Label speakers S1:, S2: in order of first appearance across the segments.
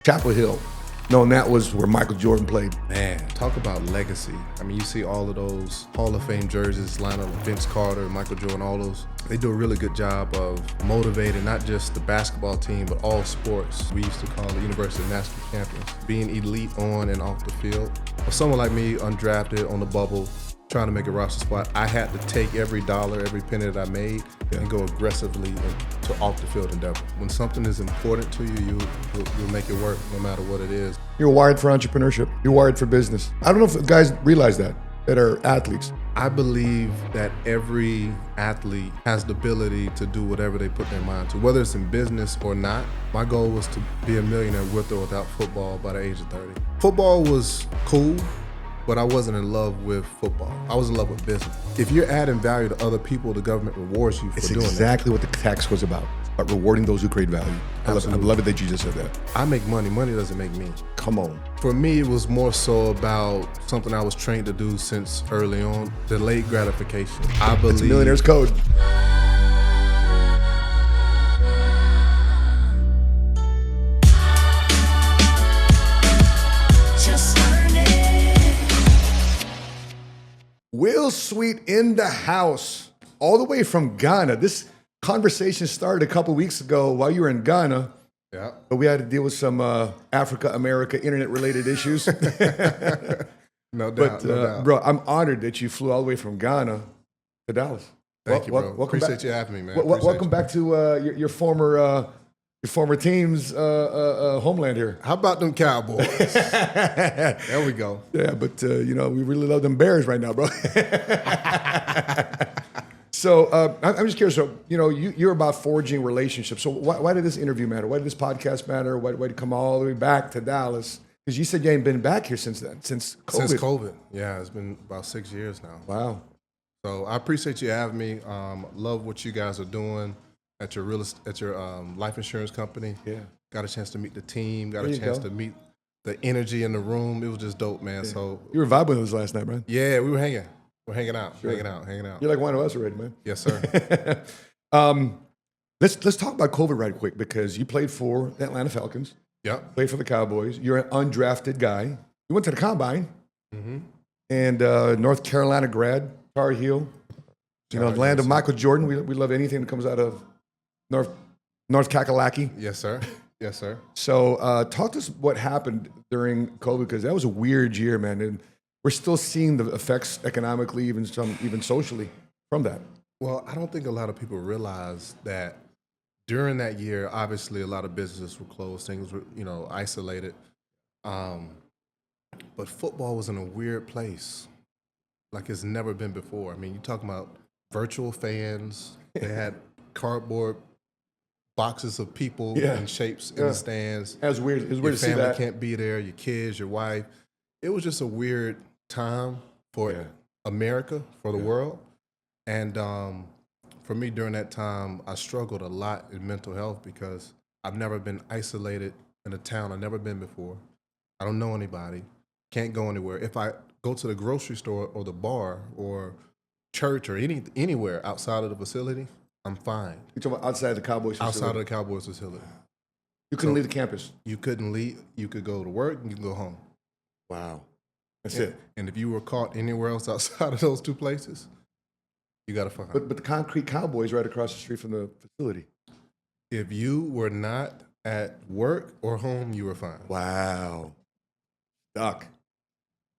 S1: Chapel Hill, knowing that was where Michael Jordan played.
S2: Man, talk about legacy. I mean, you see all of those Hall of Fame jerseys lined up with Vince Carter, Michael Jordan, all those. They do a really good job of motivating not just the basketball team, but all sports. We used to call the University of National Champions. Being elite on and off the field. For someone like me, undrafted, on the bubble, trying to make a roster spot, I had to take every dollar, every penny that I made and go aggressively to off-the-field endeavor. When something is important to you, you'll make it work no matter what it is.
S1: You're wired for entrepreneurship. You're wired for business. I don't know if guys realize that are athletes.
S2: I believe that every athlete has the ability to do whatever they put their mind to, whether it's in business or not. My goal was to be a millionaire with or without football by the age of 30. Football was cool, but I wasn't in love with football. I was in love with business. If you're adding value to other people, the government rewards you for doing that.
S1: It's exactly what the tax was about rewarding those who create value. I love it that you just said that.
S2: I make money. Money doesn't make me.
S1: Come on.
S2: For me, it was more so about something I was trained to do since early on, delayed gratification. I believe
S1: it's millionaire's code. Will Sweet in the house, all the way from Ghana. This conversation started a couple weeks ago while you were in Ghana.
S2: Yeah.
S1: But we had to deal with some Africa-America internet-related issues.
S2: No doubt,
S1: but,
S2: no doubt.
S1: Bro, I'm honored that you flew all the way from Ghana to Dallas.
S2: Thank you, bro. Appreciate you having me, man.
S1: Welcome back to your former team's homeland here.
S2: How about them Cowboys? There we go.
S1: Yeah, but we really love them Bears right now, bro. So I'm just curious. So you're about forging relationships. So why did this interview matter? Why did this podcast matter? Why did you come all the way back to Dallas? Because you said you ain't been back here since then, since COVID.
S2: Since COVID, yeah, it's been about 6 years now.
S1: Wow.
S2: So I appreciate you having me. Love what you guys are doing at your life insurance company.
S1: Yeah.
S2: Got a chance to meet the team. Got a chance to meet the energy in the room. It was just dope, man. Yeah. So
S1: you were vibing with us last night, man.
S2: Yeah, we were hanging. We're hanging out,
S1: sure.
S2: hanging out.
S1: You're like one of us already, man.
S2: Yes, sir.
S1: Let's talk about COVID right quick, because you played for the Atlanta Falcons.
S2: Yep.
S1: Played for the Cowboys. You're an undrafted guy. You went to the combine.
S2: Mm-hmm.
S1: And North Carolina grad, Tar Heel. Land of Michael Jordan. We love anything that comes out of North Kakalaki.
S2: Yes, sir. Yes, sir.
S1: So talk to us what happened during COVID, because that was a weird year, man. And we're still seeing the effects economically, even socially from that.
S2: Well, I don't think a lot of people realize that during that year, obviously a lot of businesses were closed, things were, isolated. But football was in a weird place, like it's never been before. I mean, you're talking about virtual fans. They had cardboard boxes of people and shapes in the stands.
S1: That was weird. It was weird to see that.
S2: Your family can't be there, your kids, your wife. It was just a weird time for America, for the world. And for me during that time, I struggled a lot in mental health because I've never been isolated in a town I've never been before. I don't know anybody, can't go anywhere. If I go to the grocery store or the bar or church or anywhere outside of the facility, I'm fine.
S1: You're talking about outside the Cowboys facility?
S2: Outside of the Cowboys facility.
S1: You couldn't leave the campus?
S2: You couldn't leave. You could go to work and you could go home.
S1: Wow. That's it.
S2: And if you were caught anywhere else outside of those two places, you got to fuck
S1: But the concrete Cowboys right across the street from the facility.
S2: If you were not at work or home, you were fine.
S1: Wow. Doc,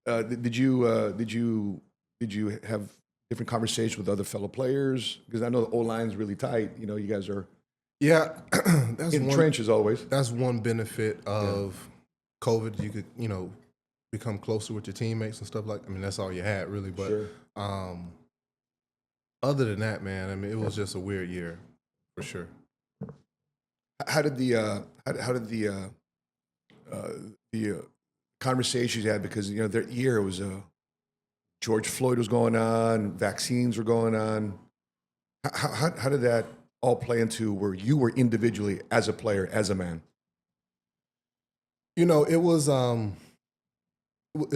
S1: did you have different conversations with other fellow players? Because I know the O-line's really tight. You guys are
S2: that's
S1: in trenches always.
S2: That's one benefit of COVID. You could, become closer with your teammates and stuff like. I mean, that's all you had really. But other than that, man, I mean, it was just a weird year for sure.
S1: How did the conversations you had, because their year was George Floyd was going on, vaccines were going on. How did that all play into where you were individually as a player, as a man?
S2: It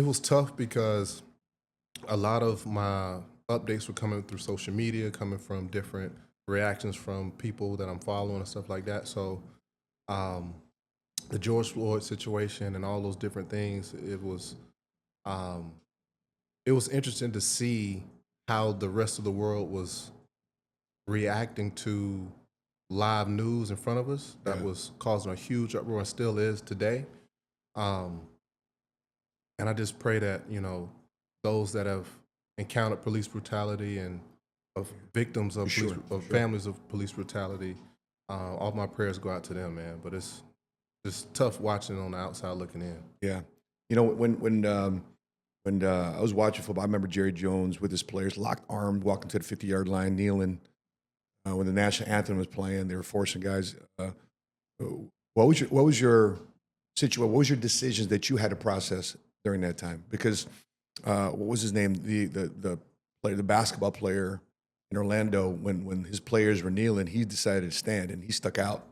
S2: was tough because a lot of my updates were coming through social media, coming from different reactions from people that I'm following and stuff like that. So the George Floyd situation and all those different things, um, it was interesting to see how the rest of the world was reacting to live news in front of us that
S1: Yeah.
S2: was causing a huge uproar and still is today. Um, and I just pray that, those that have encountered police brutality and of victims of
S1: For
S2: police,
S1: sure,
S2: of
S1: for sure.
S2: families of police brutality, all my prayers go out to them, man. But it's just tough watching on the outside looking in.
S1: Yeah. You know, when I was watching football, I remember Jerry Jones with his players locked armed, walking to the 50-yard line, kneeling. When the national anthem was playing, they were forcing guys. What was your situation? What was your decisions that you had to process during that time? Because what was his name? The basketball player in Orlando, when his players were kneeling, he decided to stand and he stuck out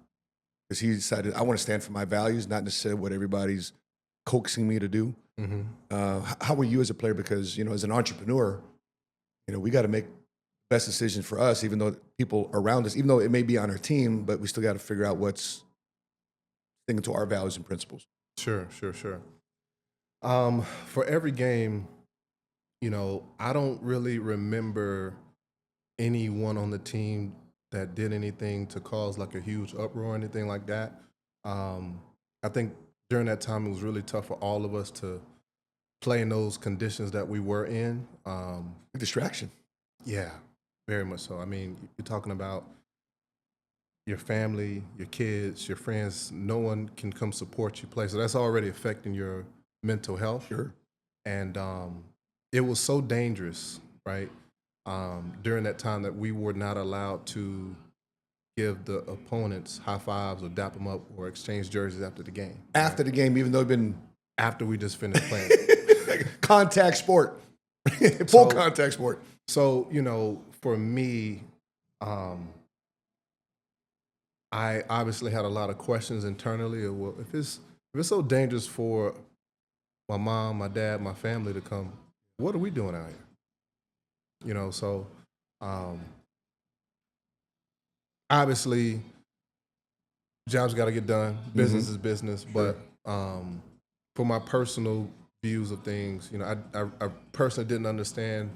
S1: because he decided, I want to stand for my values, not necessarily what everybody's coaxing me to do.
S2: Mm-hmm.
S1: How were you as a player? Because, as an entrepreneur, we got to make the best decisions for us, even though people around us, even though it may be on our team, but we still got to figure out what's sticking to our values and principles.
S2: Sure. For every game, I don't really remember anyone on the team that did anything to cause like a huge uproar or anything like that. I think during that time, it was really tough for all of us to play in those conditions that we were in.
S1: A distraction.
S2: Yeah, very much so. I mean, you're talking about your family, your kids, your friends. No one can come support you play. So that's already affecting your mental health.
S1: Sure.
S2: And it was so dangerous, right? During that time that we were not allowed to give the opponents high fives or dap them up or exchange jerseys after the game.
S1: After the game, even though it's been
S2: After we just finished playing.
S1: contact sport, full contact sport.
S2: So, for me, I obviously had a lot of questions internally of, well, if it's so dangerous for my mom, my dad, my family to come, what are we doing out here? So obviously jobs got to get done. Business is business.
S1: Sure.
S2: But for my personal views of things, I personally didn't understand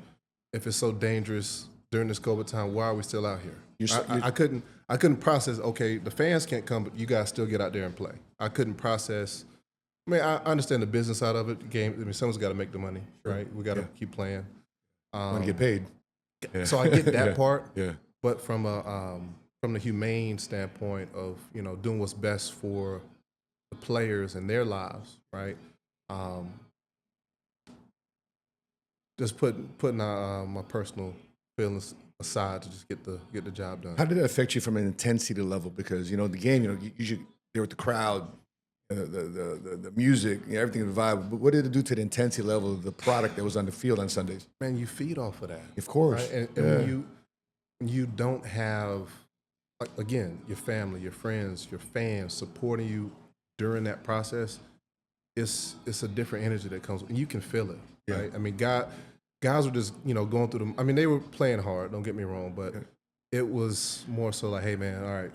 S2: if it's so dangerous during this COVID time, why are we still out here? I couldn't process, okay, the fans can't come, but you guys still get out there and play. I couldn't process. I mean, I understand the business side of it. The game, I mean, someone's got to make the money, right? We got to keep playing.
S1: Want to get paid. Yeah.
S2: So I get that part.
S1: Yeah.
S2: But from the humane standpoint of, doing what's best for the players and their lives, right? Just putting my personal feelings aside to just get the job done.
S1: How did that affect you from an intensity level? Because the game, usually there with the crowd, the music, everything, the vibe. But what did it do to the intensity level of the product that was on the field on Sundays?
S2: Man, you feed off of that.
S1: Of course.
S2: Right? And when you don't have, like, again, your family, your friends, your fans supporting you during that process, it's a different energy that comes, and you can feel it.
S1: Yeah.
S2: Right? I mean, guys were just, going through them. I mean, they were playing hard, don't get me wrong, but it was more so like, hey, man, all right,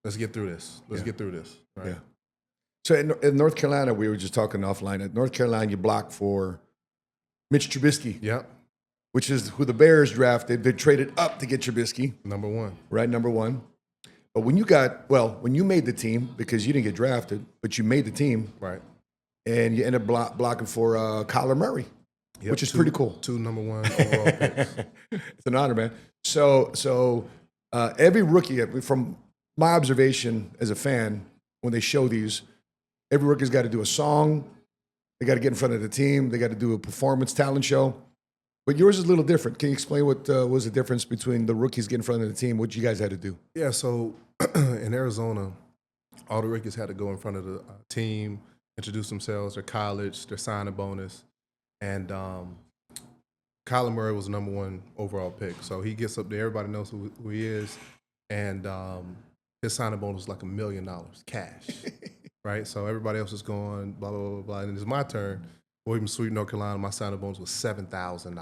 S2: let's get through this. Let's get through this. Right?
S1: Yeah. So in North Carolina, we were just talking offline. At North Carolina, you blocked for Mitch Trubisky,
S2: Yep.
S1: which is who the Bears drafted. They traded up to get Trubisky,
S2: Number one.
S1: right? Number one. But when you made the team, because you didn't get drafted, but you made the team,
S2: Right.
S1: and you ended up blocking for Kyler Murray,
S2: Yep.
S1: which is pretty cool.
S2: Two number one overall picks.
S1: It's an honor, man. So every rookie, from my observation as a fan, when they show these, every rookie's got to do a song. They got to get in front of the team. They got to do a performance talent show. But yours is a little different. Can you explain what was the difference between the rookies getting in front of the team, what you guys had to do?
S2: Yeah, so in Arizona, all the rookies had to go in front of the team, introduce themselves, their college, their signing bonus. And Kyler Murray was the number one overall pick. So he gets up there, everybody knows who he is. And his signing bonus was like $1 million cash, right? So everybody else is going, blah, blah, blah, blah. And it's my turn. William Sweet, North Carolina, my signing bonus was $7,000,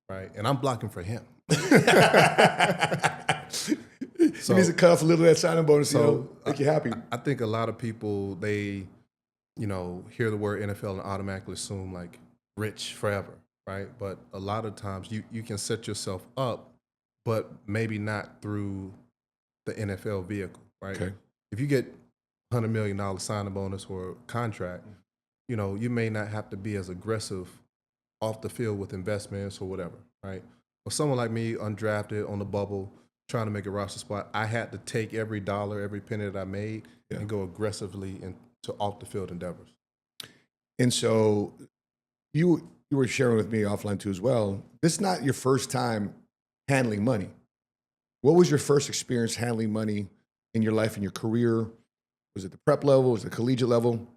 S2: right? And I'm blocking for him.
S1: He needs a cuff, a little of that signing bonus, make you happy.
S2: I think a lot of people, they, hear the word NFL and automatically assume like rich forever, right? But a lot of times you can set yourself up, but maybe not through the NFL vehicle, right?
S1: Okay.
S2: If you get $100 million signing bonus or contract, you may not have to be as aggressive off the field with investments or whatever, right? But someone like me, undrafted, on the bubble, trying to make a roster spot, I had to take every dollar, every penny that I made and go aggressively into off the field endeavors.
S1: And so you were sharing with me offline too as well. This is not your first time handling money. What was your first experience handling money in your life, in your career? Was it the prep level? Was it the collegiate level?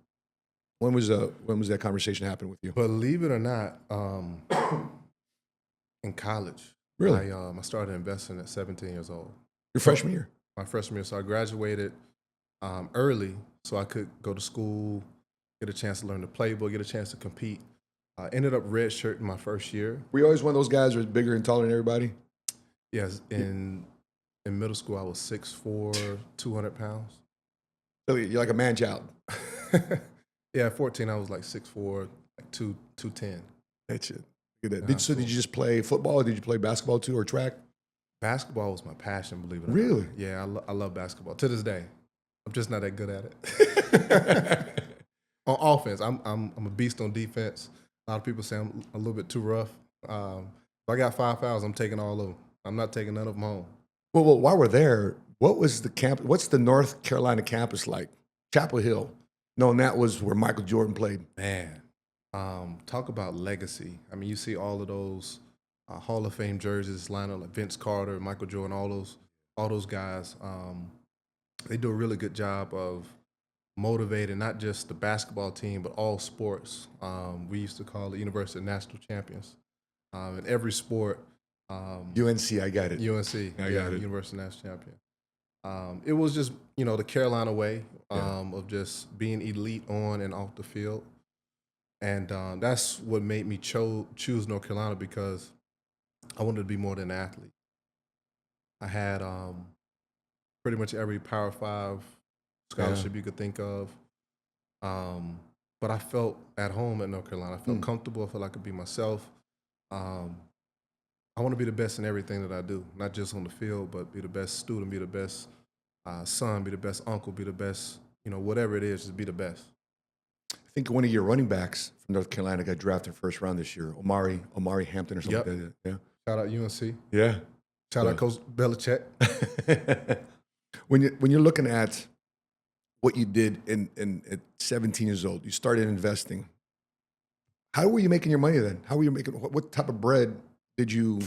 S1: When was that conversation happening with you?
S2: Believe it or not, in college.
S1: Really?
S2: I started investing at 17 years old.
S1: Your freshman year?
S2: My freshman year. So I graduated early so I could go to school, get a chance to learn the playbook, get a chance to compete. I ended up redshirting my first year.
S1: Were you always one of those guys who was bigger and taller than everybody?
S2: Yes. In middle school, I was 6'4", 200 pounds.
S1: So you're like a man child.
S2: Yeah, at 14, I was like 6'4", like 210.
S1: That's it. Look at that. So did you just play football, or did you play basketball too, or track?
S2: Basketball was my passion, believe it or not.
S1: Really?
S2: Yeah, I love basketball to this day. I'm just not that good at it. On offense, I'm a beast on defense. A lot of people say I'm a little bit too rough. If I got 5 fouls, I'm taking all of them. I'm not taking none of them home.
S1: Well, while we're there, what's the North Carolina campus like? Chapel Hill. Knowing that was where Michael Jordan played.
S2: Man, talk about legacy. I mean, you see all of those Hall of Fame jerseys lined up, like Vince Carter, Michael Jordan, all those guys. They do a really good job of motivating not just the basketball team, but all sports. We used to call it University of National Champions. In every sport.
S1: UNC, I got it.
S2: UNC,
S1: I got it.
S2: University of National Champion. It was just, the Carolina way of just being elite on and off the field. And that's what made me choose North Carolina, because I wanted to be more than an athlete. I had pretty much every Power 5 scholarship you could think of. But I felt at home at North Carolina. I felt comfortable. I felt like I could be myself. I want to be the best in everything that I do, not just on the field, but be the best student, be the best son, be the best uncle, be the best, whatever it is, just be the best.
S1: I think one of your running backs from North Carolina got drafted first round this year, Omari Hampton or something like that. Yeah.
S2: Shout out UNC.
S1: Yeah.
S2: Shout out Coach Belichick.
S1: When you're looking at what you did at 17 years old, you started investing. How were you making your money then? How were you making? What type of bread did you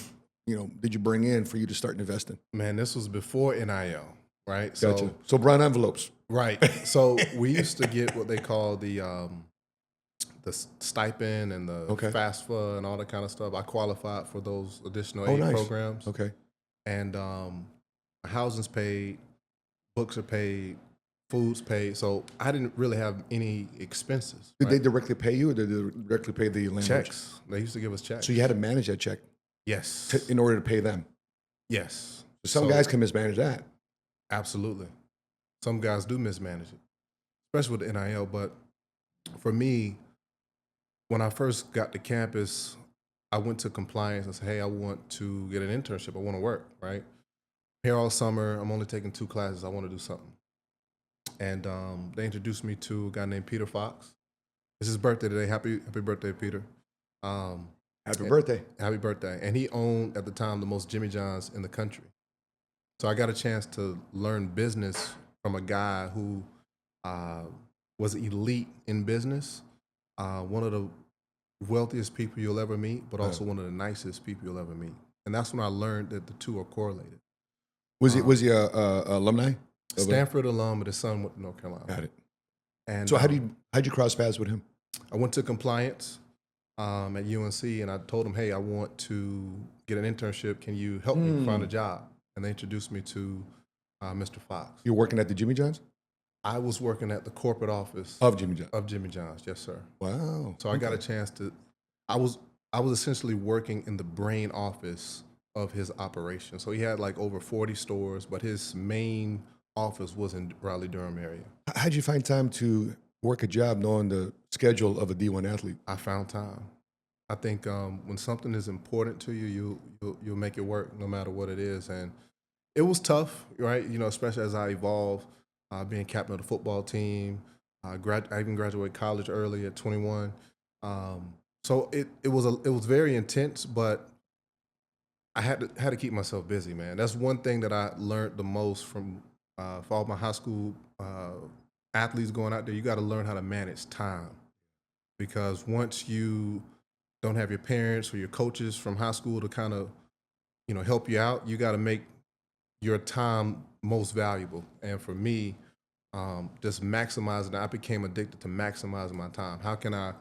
S1: bring in for you to start investing? Man,
S2: this was before NIL, right?
S1: Gotcha. So brown envelopes.
S2: Right. So we used to get what they call the stipend and the FAFSA and all that kind of stuff. I qualified for those additional aid programs.
S1: Okay.
S2: And housing's paid, books are paid, food's paid. So I didn't really have any expenses.
S1: Did they directly pay you, or did they directly pay the landlord?
S2: Checks. They used to give us checks.
S1: So you had to manage that check?
S2: Yes.
S1: In order to pay them?
S2: Yes.
S1: Some guys can mismanage that.
S2: Absolutely. Some guys do mismanage it, especially with the NIL. But for me, when I first got to campus, I went to compliance and said, hey, I want to get an internship. I want to work, right? Here all summer, I'm only taking 2 classes. I want to do something. And they introduced me to a guy named Peter Fox. It's his birthday today. Happy birthday, Peter.
S1: Happy birthday.
S2: Happy birthday. And he owned, at the time, the most Jimmy Johns in the country. So I got a chance to learn business from a guy who was elite in business, one of the wealthiest people you'll ever meet, but also one of the nicest people you'll ever meet. And that's when I learned that the two are correlated.
S1: Was he a alumni?
S2: Stanford alum, but his son went to North Carolina.
S1: Got it.
S2: And
S1: so how'd you cross paths with him?
S2: I went to compliance at UNC, and I told him, hey, I want to get an internship. Can you help me find a job? And they introduced me to Mr. Fox.
S1: You were working at the Jimmy John's?
S2: I was working at the corporate office
S1: of Jimmy John's.
S2: Of Jimmy John's, yes, sir.
S1: Wow.
S2: So I got a chance to. I was essentially working in the brain office of his operation. So he had like over 40 stores, but his main office was in Raleigh-Durham area.
S1: How'd you find time to work a job knowing the schedule of a D1 athlete?
S2: I found time. I think when something is important to you, you'll make it work no matter what it is. And it was tough, right? You know, especially as I evolved, being captain of the football team. I even graduated college early at 21. So it was very intense, but I had to keep myself busy, man. That's one thing that I learned the most from for all my high school athletes going out there. You got to learn how to manage time, because once you don't have your parents or your coaches from high school to kind of, help you out, you got to make your time most valuable. And for me, just maximizing, I became addicted to maximizing my time. How can I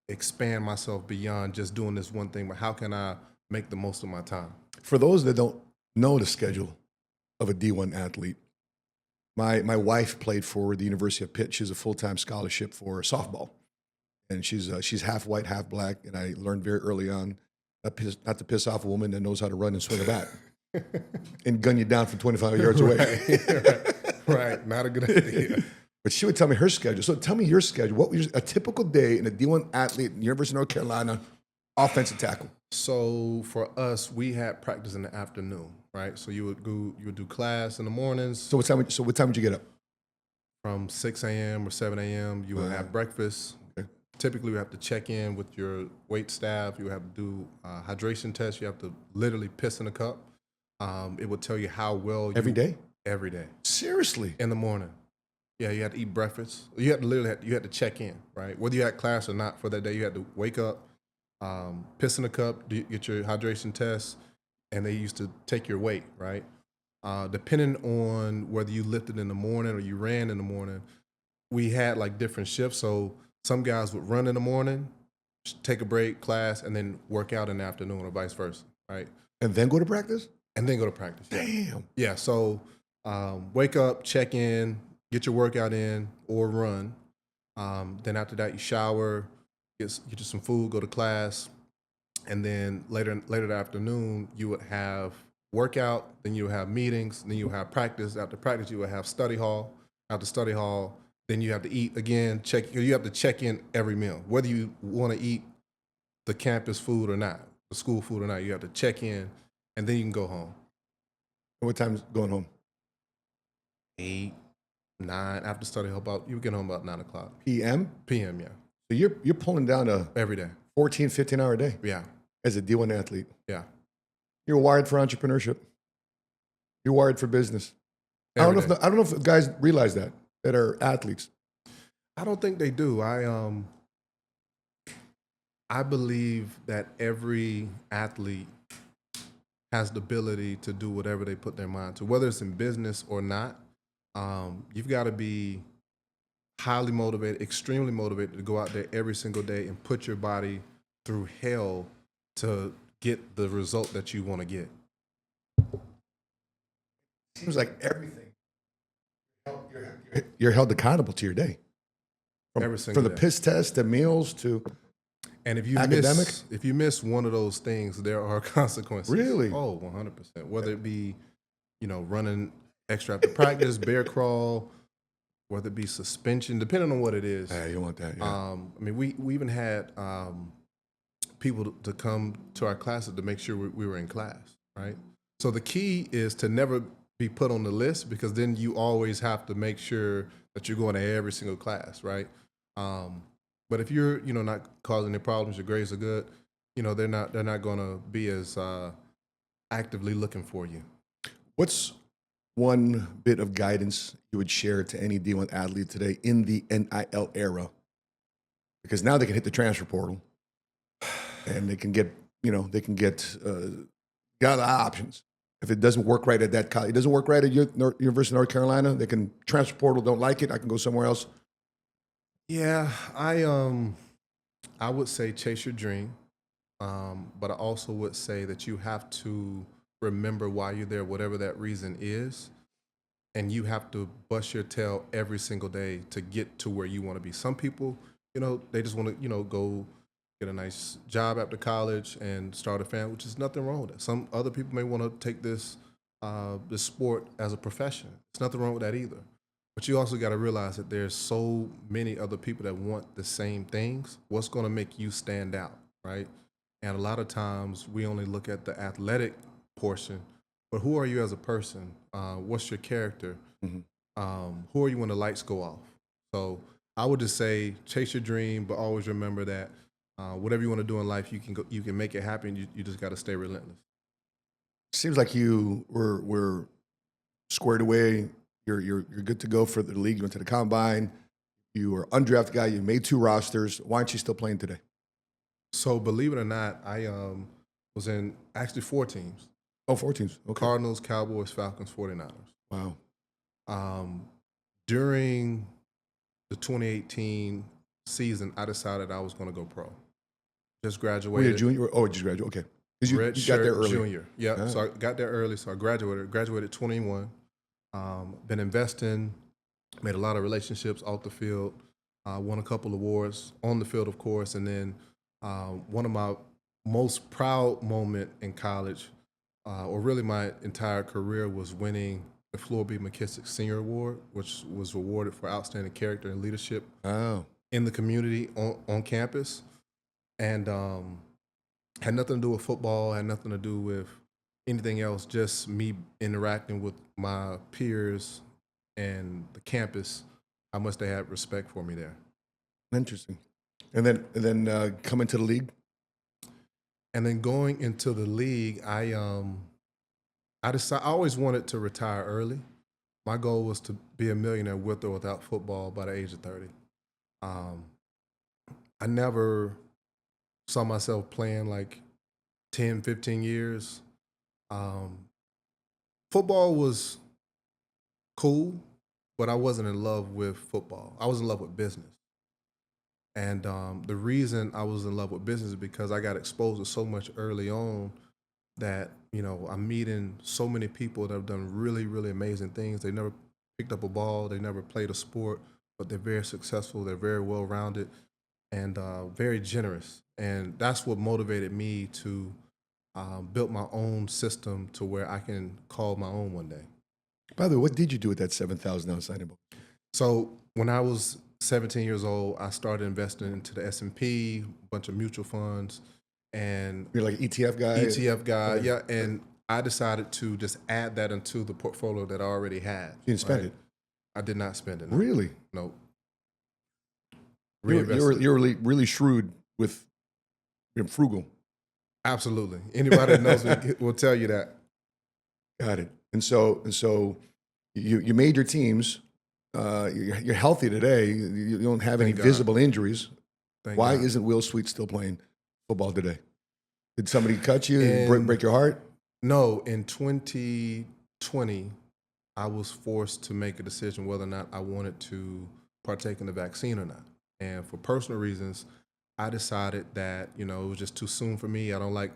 S2: expand myself beyond just doing this one thing, but how can I make the most of my time?
S1: For those that don't know the schedule of a D1 athlete, my wife played for the University of Pitt. She has a full-time scholarship for softball. And she's half white, half black. And I learned very early on not to piss off a woman that knows how to run and swing a bat and gun you down from 25 yards away.
S2: Right, not a good idea.
S1: But she would tell me her schedule. So tell me your schedule. What was a typical day in a D1 athlete in the University of North Carolina offensive tackle?
S2: So for us, we had practice in the afternoon, right? So you would do class in the mornings.
S1: So what time would you get up?
S2: From 6 a.m. or 7 a.m. You would have breakfast.
S1: Okay.
S2: Typically, we have to check in with your wait staff. You have to do hydration tests. You have to literally piss in a cup. It would tell you how well you...
S1: Every day?
S2: Every day.
S1: Seriously?
S2: In the morning. Yeah, you had to eat breakfast. You had to check in, right? Whether you had class or not for that day, you had to wake up, piss in a cup, get your hydration test, and they used to take your weight, right? Depending on whether you lifted in the morning or you ran in the morning, we had like different shifts. So some guys would run in the morning, take a break, class, and then work out in the afternoon, or vice versa, right?
S1: And then go to practice?
S2: And then go to practice.
S1: Damn.
S2: Yeah, so wake up, check in, get your workout in or run. Then after that, you shower, get you some food, go to class. And then later that afternoon, you would have workout, then you would have meetings, then you would have practice. After practice, you would have study hall. After study hall, then you have to eat again. You have to check in every meal, whether you want to eat the campus food or not, the school food or not. You have to check in, and then you can go home.
S1: What time's going home?
S2: 8, 9. After study hall, you get home about 9 o'clock.
S1: PM?
S2: PM, yeah.
S1: So you're pulling down a
S2: Every day.
S1: 14, 15-hour day.
S2: Yeah.
S1: As a D1 athlete.
S2: Yeah.
S1: You're wired for entrepreneurship. You're wired for business. I don't know if guys realize that are athletes.
S2: I don't think they do. I believe that every athlete has the ability to do whatever they put their mind to, whether it's in business or not. You've got to be highly motivated, extremely motivated to go out there every single day and put your body through hell to get the result that you want to get.
S1: Seems like everything. You're held accountable to your day.
S2: Every single
S1: From the
S2: day.
S1: piss test to meals to
S2: And if you miss one of those things, there are consequences.
S1: Really?
S2: Oh, 100%. Whether it be, running extra after practice, bear crawl, whether it be suspension, depending on what it is.
S1: you don't want that. Yeah.
S2: We even had people to come to our classes to make sure we were in class, right? So the key is to never be put on the list, because then you always have to make sure that you're going to every single class, right? But if you're, not causing any problems, your grades are good, they're not going to be as actively looking for you.
S1: What's one bit of guidance you would share to any D1 athlete today in the NIL era? Because now they can hit the transfer portal and they can get, got options. If it doesn't work right at that college, it doesn't work right at University of North Carolina, they can transfer portal, don't like it, I can go somewhere else.
S2: Yeah, I would say chase your dream, but I also would say that you have to remember why you're there, whatever that reason is, and you have to bust your tail every single day to get to where you want to be. Some people, they just want to, go get a nice job after college, and start a family, which is nothing wrong with it. Some other people may want to take this sport as a profession. There's nothing wrong with that either. But you also got to realize that there's so many other people that want the same things. What's going to make you stand out, right? And a lot of times we only look at the athletic portion, but who are you as a person? What's your character? Who are you when the lights go off? So I would just say chase your dream, but always remember that whatever you want to do in life, you can make it happen. You just got to stay relentless.
S1: Seems like you were squared away. You're good to go for the league. You went to the combine. You were undrafted guy. You made 2 rosters. Why aren't you still playing today?
S2: So believe it or not, I was in actually 4 teams.
S1: Oh, 4 teams. Okay.
S2: Cardinals, Cowboys, Falcons, 49ers.
S1: Wow.
S2: During the 2018 season, I decided I was going to go pro. Just
S1: Were you
S2: graduated.
S1: a junior? Oh, just graduated. Okay. Because you got there early.
S2: Junior. Yeah.
S1: Ah.
S2: So I got there early. So I graduated 21. Been investing, made a lot of relationships off the field, won a couple awards on the field, of course. And then one of my most proud moment in college, or really my entire career, was winning the Floor B. McKissick Senior Award, which was awarded for outstanding character and leadership in the community on campus. And had nothing to do with football, had nothing to do with anything else, just me interacting with my peers and the campus. I must have had respect for me there.
S1: Interesting. And then coming to the league?
S2: And then going into the league, I always wanted to retire early. My goal was to be a millionaire with or without football by the age of 30. I never saw myself playing like 10, 15 years. Football was cool, but I wasn't in love with football. I was in love with business. And the reason I was in love with business is because I got exposed to so much early on that, I'm meeting so many people that have done really, really amazing things. They never picked up a ball. They never played a sport, but they're very successful. They're very well-rounded and very generous. And that's what motivated me to build my own system to where I can call my own one day.
S1: By the way, what did you do with that $7,000 signing bonus?
S2: So when I was 17 years old, I started investing into the S&P, a bunch of mutual funds, and
S1: You're like an ETF guy?
S2: ETF guy,
S1: Okay.
S2: yeah. And I decided to just add that into the portfolio that I already had.
S1: You didn't spend
S2: right?
S1: it?
S2: I did not spend it. No.
S1: Really?
S2: Nope.
S1: You're
S2: Reinvested.
S1: really, really shrewd with being frugal.
S2: Absolutely. Anybody that knows me will tell you that.
S1: Got it. And so you made your teams. You're healthy today. You don't have any
S2: Thank God.
S1: visible injuries.
S2: Thank
S1: Why
S2: God.
S1: isn't Will Sweet still playing football today? Did somebody cut you?
S2: And-
S1: Break your heart?
S2: No, in 2020, I was forced to make a decision whether or not I wanted to partake in the vaccine or not. And for personal reasons, I decided that, it was just too soon for me. I don't like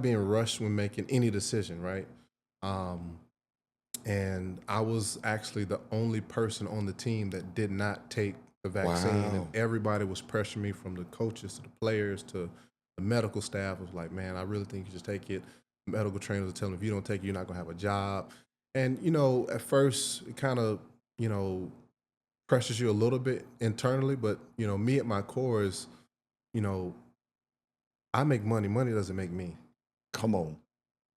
S2: being rushed when making any decision, right? And I was actually the only person on the team that did not take the vaccine.
S1: Wow.
S2: And everybody was pressuring me, from the coaches to the players to the medical staff. Was like, man, I really think you should take it. Medical trainers are telling me, if you don't take it, you're not gonna have a job. And, at first it kind of, pressures you a little bit internally, but, me at my core is, I make money. Money doesn't make me.
S1: Come on.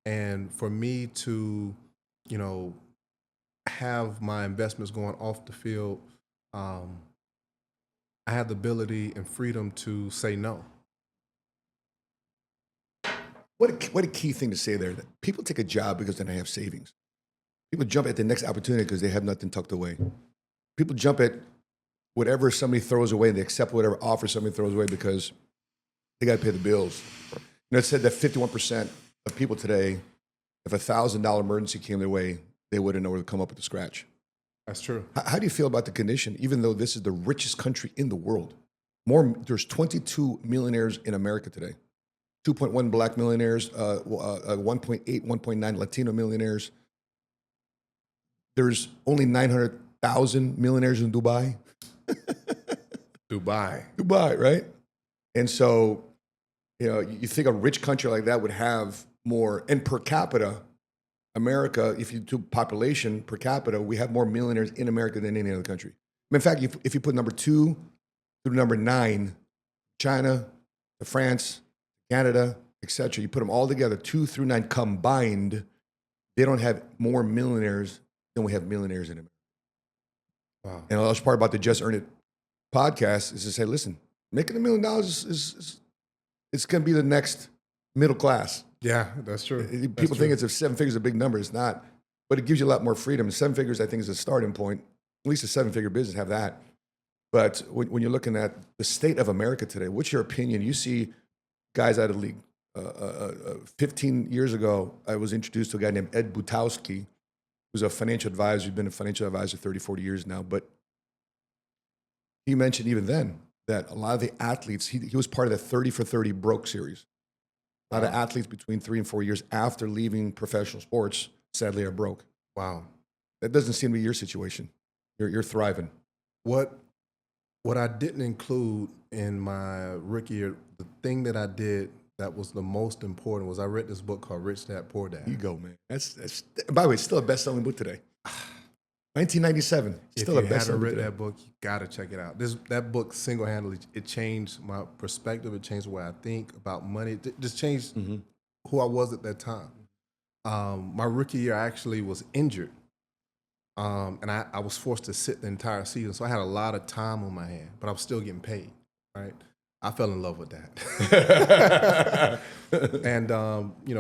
S2: And for me to, have my investments going off the field, I have the ability and freedom to say no.
S1: What a key thing to say there. That people take a job because they don't have savings. People jump at the next opportunity because they have nothing tucked away. People jump at whatever somebody throws away, and they accept whatever offer somebody throws away because they got to pay the bills. It said that 51% of people today, if a $1,000 emergency came their way, they wouldn't know where to come up with the scratch.
S2: That's true.
S1: How do you feel about the condition, even though this is the richest country in the world? There's 22 millionaires in America today. 2.1 black millionaires, 1.8, 1.9 Latino millionaires. There's only 900,000 millionaires in Dubai.
S2: Dubai.
S1: Dubai, right? And so, you think a rich country like that would have more, and per capita, America, if you do population per capita, we have more millionaires in America than any other country. In fact, if you put number 2 through number 9, China, to France, Canada, etc., you put them all together, 2 through 9 combined, they don't have more millionaires than we have millionaires in America.
S2: Wow.
S1: And a large part about the Just Earn It podcast is to say, listen, making $1 million is it's going to be the next middle class.
S2: Yeah, that's true.
S1: People think it's 7 figures a big number. It's not, but it gives you a lot more freedom. 7 figures, I think, is a starting point. At least a 7-figure business have that. But when you're looking at the state of America today, what's your opinion? You see guys out of the league. 15 years ago, I was introduced to a guy named Ed Butowski, who's a financial advisor. He's been a financial advisor 30, 40 years now. But he mentioned even then that a lot of the athletes, he was part of the 30 for 30 broke series. A lot of athletes between 3 and 4 years after leaving professional sports, sadly, are broke.
S2: Wow.
S1: That doesn't seem to be your situation. You're thriving.
S2: What I didn't include in my rookie year, the thing that I did that was the most important was I read this book called Rich Dad Poor Dad.
S1: You go, man. That's by the way, it's still a best-selling book today. 1997. Still a
S2: If you haven't
S1: best-selling
S2: read
S1: book today.
S2: that book, you gotta check it out. That book single-handedly, it changed my perspective. It changed the way I think about money. It just changed who I was at that time. My rookie year, I actually was injured. And I was forced to sit the entire season. So I had a lot of time on my hand, but I was still getting paid, right? I fell in love with that. And,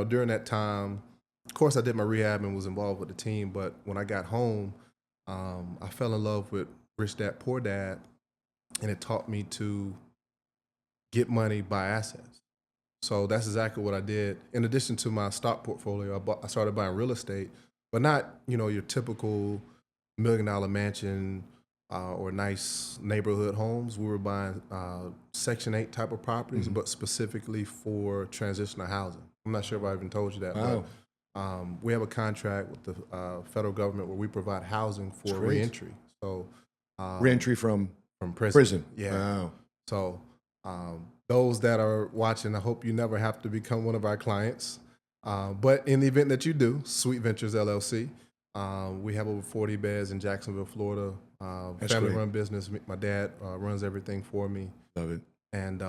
S2: during that time, of course, I did my rehab and was involved with the team. But when I got home, I fell in love with Rich Dad, Poor Dad. And it taught me to get money, buy assets. So that's exactly what I did. In addition to my stock portfolio, I started buying real estate, but not, your typical $1 million mansion or nice neighborhood homes. We were buying Section 8 type of properties, but specifically for transitional housing. I'm not sure if I even told you that.
S1: Wow.
S2: But we have a contract with the federal government where we provide housing for reentry. So
S1: Reentry from
S2: prison. Yeah.
S1: Wow.
S2: So those that are watching, I hope you never have to become one of our clients. But in the event that you do, Sweet Ventures LLC, we have over 40 beds in Jacksonville, Florida. Family-run business. My dad runs everything for me.
S1: Love it.
S2: And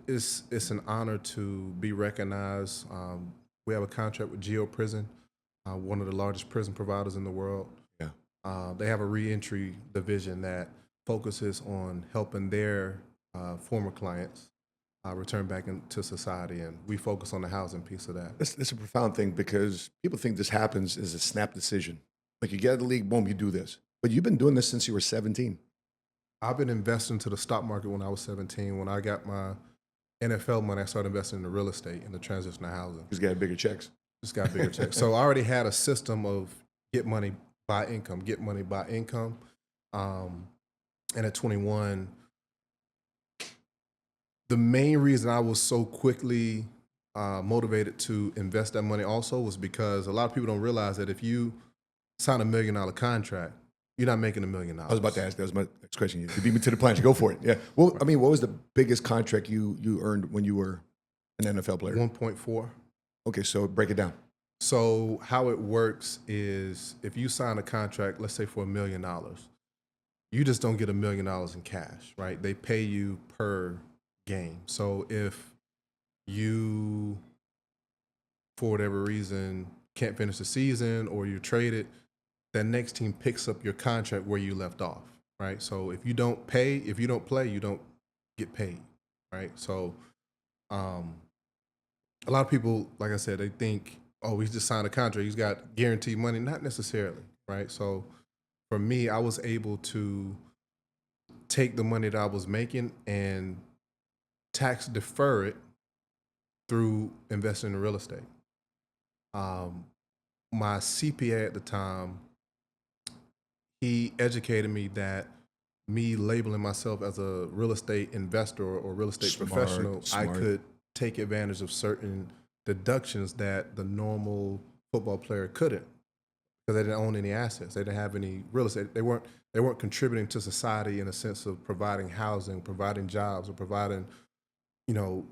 S2: it's an honor to be recognized. We have a contract with Geo Prison, one of the largest prison providers in the world.
S1: Yeah.
S2: They have a reentry division that focuses on helping their former clients return back into society, and we focus on the housing piece of that.
S1: That's a profound thing because people think this happens as a snap decision. Like you get out of the league, boom, you do this. But you've been doing this since you were 17.
S2: I've been investing to the stock market when I was 17. When I got my NFL money, I started investing in the real estate and the transitional housing.
S1: Just got bigger checks.
S2: Just got bigger checks. So I already had a system of get money, buy income, get money, buy income. And at 21, the main reason I was so quickly motivated to invest that money also was because a lot of people don't realize that if you sign $1 million contract, you're not making $1 million.
S1: I was about to ask. That was my next question. You beat me to the punch. Go for it. Yeah. Well, I mean, what was the biggest contract you earned when you were an NFL player?
S2: 1.4.
S1: Okay, so break it down.
S2: So how it works is if you sign a contract, let's say for $1 million, you just don't get $1 million in cash, right? They pay you per game. So if you, for whatever reason, can't finish the season or you're traded, that next team picks up your contract where you left off, right? So if you don't play, you don't get paid, right? So a lot of people, like I said, they think, oh, he's just signed a contract, he's got guaranteed money. Not necessarily, right? So for me, I was able to take the money that I was making and tax defer it through investing in real estate. My CPA at the time, he educated me that me labeling myself as a real estate investor or real estate professional, I could take advantage of certain deductions that the normal football player couldn't, because they didn't own any assets. They didn't have any real estate. They weren't contributing to society in a sense of providing housing, providing jobs, or providing you know,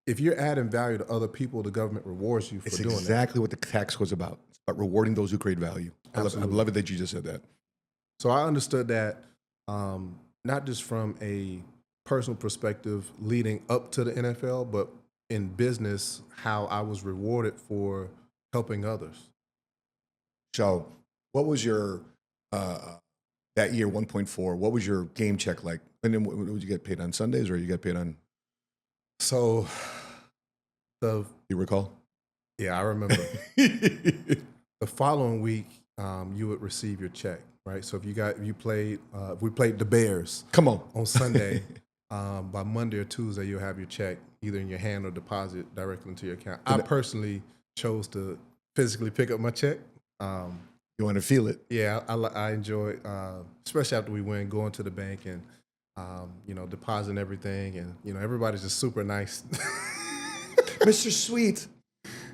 S2: if you're adding value to other people, the government rewards you for
S1: It's
S2: doing that.
S1: exactly what the tax was about. It's about rewarding those who create value. I
S2: Absolutely.
S1: love it that you just said that.
S2: So I understood that not just from a personal perspective leading up to the NFL, but in business, how I was rewarded for helping others.
S1: So, what was your that year 1.4? What was your game check like? And then would you get paid on Sundays or you get paid on?
S2: So the
S1: You recall?
S2: yeah, I remember the following week you would receive your check, right? So if we played the Bears
S1: Come on.
S2: on Sunday, by Monday or Tuesday you'll have your check either in your hand or deposit directly into your account. I personally chose to physically pick up my check.
S1: You want to feel it.
S2: Yeah, I enjoy, especially after we win, going to the bank and depositing everything, and everybody's just super nice.
S1: Mr. Sweet,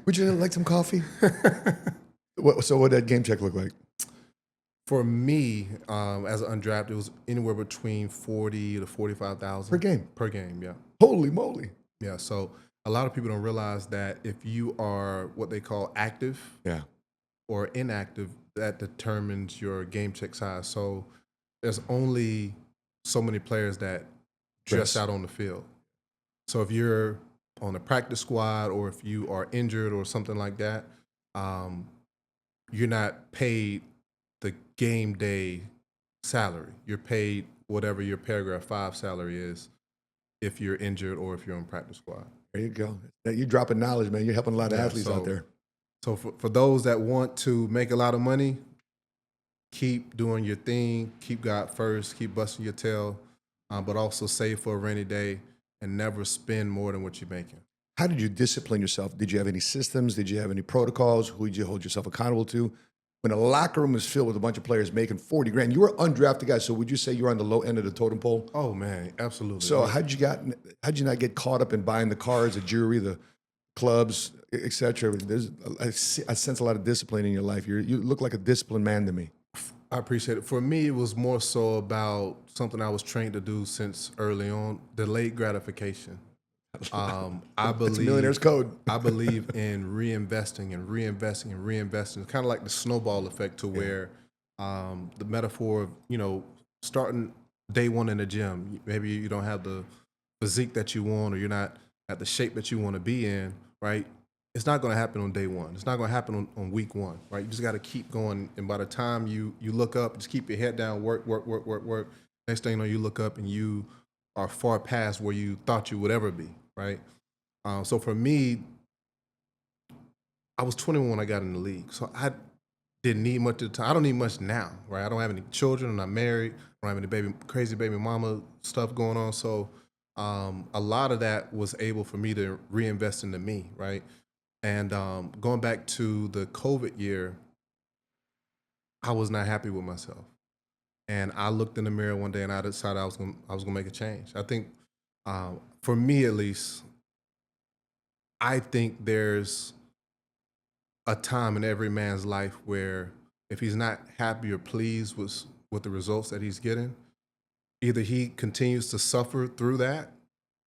S1: would you like some coffee? So what did that game check look like?
S2: For me, as an undrafted, it was anywhere between 40 to 45,000
S1: Per game?
S2: Per game, yeah,
S1: Holy moly.
S2: yeah. So a lot of people don't realize that if you are what they call active,
S1: Yeah.
S2: or inactive, that determines your game check size. So there's only so many players that dress out on the field. So if you're on a practice squad or if you are injured or something like that, you're not paid the game day salary. You're paid whatever your paragraph 5 salary is if you're injured or if you're on practice squad.
S1: There you go. You're dropping knowledge, man. You're helping a lot of athletes out there.
S2: So for those that want to make a lot of money, keep doing your thing, keep God first, keep busting your tail, but also save for a rainy day and never spend more than what you're making.
S1: How did you discipline yourself? Did you have any systems? Did you have any protocols? Who did you hold yourself accountable to? When a locker room is filled with a bunch of players making 40 grand, you were undrafted guys. So would you say you're on the low end of the totem pole?
S2: Oh man, absolutely.
S1: So how'd you not get caught up in buying the cars, the jewelry, the clubs, etc.? I sense a lot of discipline in your life. You look like a disciplined man to me.
S2: I appreciate it. For me, it was more so about something I was trained to do since early on: delayed gratification. I believe
S1: It's a millionaire's code.
S2: I believe in reinvesting and reinvesting and reinvesting. It's kind of like the snowball effect, to where the metaphor of starting day one in the gym. Maybe you don't have the physique that you want, or you're not at the shape that you want to be in, right? It's not going to happen on day one. It's not going to happen on week one, right? You just got to keep going. And by the time you look up, just keep your head down, work. Next thing you know, you look up and you are far past where you thought you would ever be, right? So for me, I was 21 when I got in the league. So I didn't need much at the time. I don't need much now, right? I don't have any children. I'm not married. I don't have any crazy baby mama stuff going on. So a lot of that was able for me to reinvest into me, right? And going back to the COVID year, I was not happy with myself. And I looked in the mirror one day and I decided I was gonna make a change. I think, for me at least, I think there's a time in every man's life where if he's not happy or pleased with the results that he's getting, either he continues to suffer through that,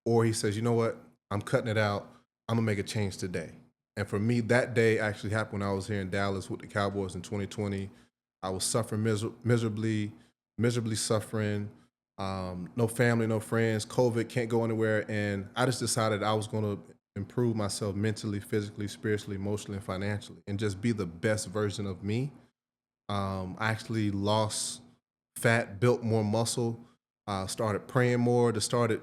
S2: or he says, you know what, I'm cutting it out. I'm gonna make a change today. And for me, that day actually happened when I was here in Dallas with the Cowboys in 2020. I was suffering miserably suffering. No family, no friends. COVID, can't go anywhere. And I just decided I was going to improve myself mentally, physically, spiritually, emotionally, and financially, and just be the best version of me. I actually lost fat, built more muscle, started praying more. Instead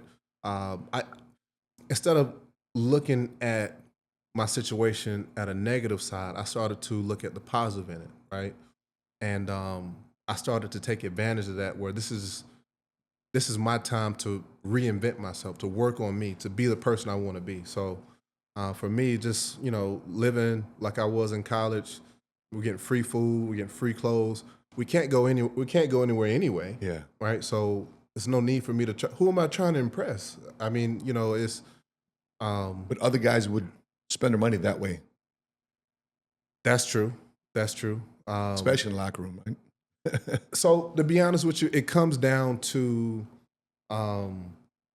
S2: of looking at my situation at a negative side, I started to look at the positive in it, right? And I started to take advantage of that, where this is my time to reinvent myself, to work on me, to be the person I want to be. So for me, just living like I was in college, we're getting free food, we're getting free clothes. We can't go anywhere anyway.
S1: Yeah.
S2: Right. So there's no need for me to try. Who am I trying to impress? I mean, it's.
S1: But other guys would spend their money that way,
S2: That's true. That's true.
S1: especially in the locker room, right?
S2: So to be honest with you, it comes down to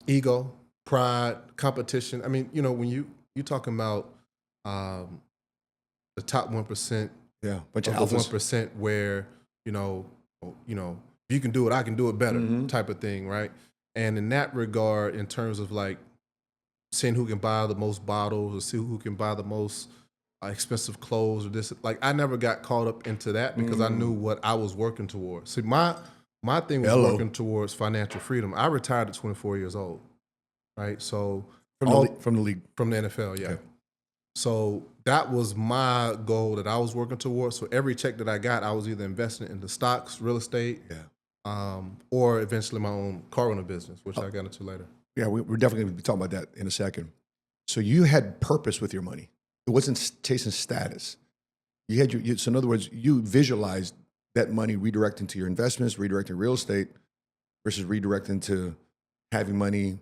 S2: ego. pride, competition. I mean, when you talking about the top 1%,
S1: Yeah, bunch of
S2: of the
S1: alphas.
S2: 1% where if you can do it, I can do it better, type of thing, right? And in that regard, in terms of like seeing who can buy the most bottles or see who can buy the most expensive clothes or this, like I never got caught up into that because I knew what I was working towards. See, my thing was
S1: Hello.
S2: working towards financial freedom. I retired at 24 years old, right? So
S1: From the league.
S2: from the NFL, yeah.
S1: Okay.
S2: So that was my goal that I was working towards. So every check that I got, I was either investing into stocks, real estate, or eventually my own car rental business, which I got into later.
S1: Yeah, we're definitely going to be talking about that in a second. So you had purpose with your money. It wasn't chasing status. You had so in other words, you visualized that money redirecting to your investments, redirecting real estate, versus redirecting to having money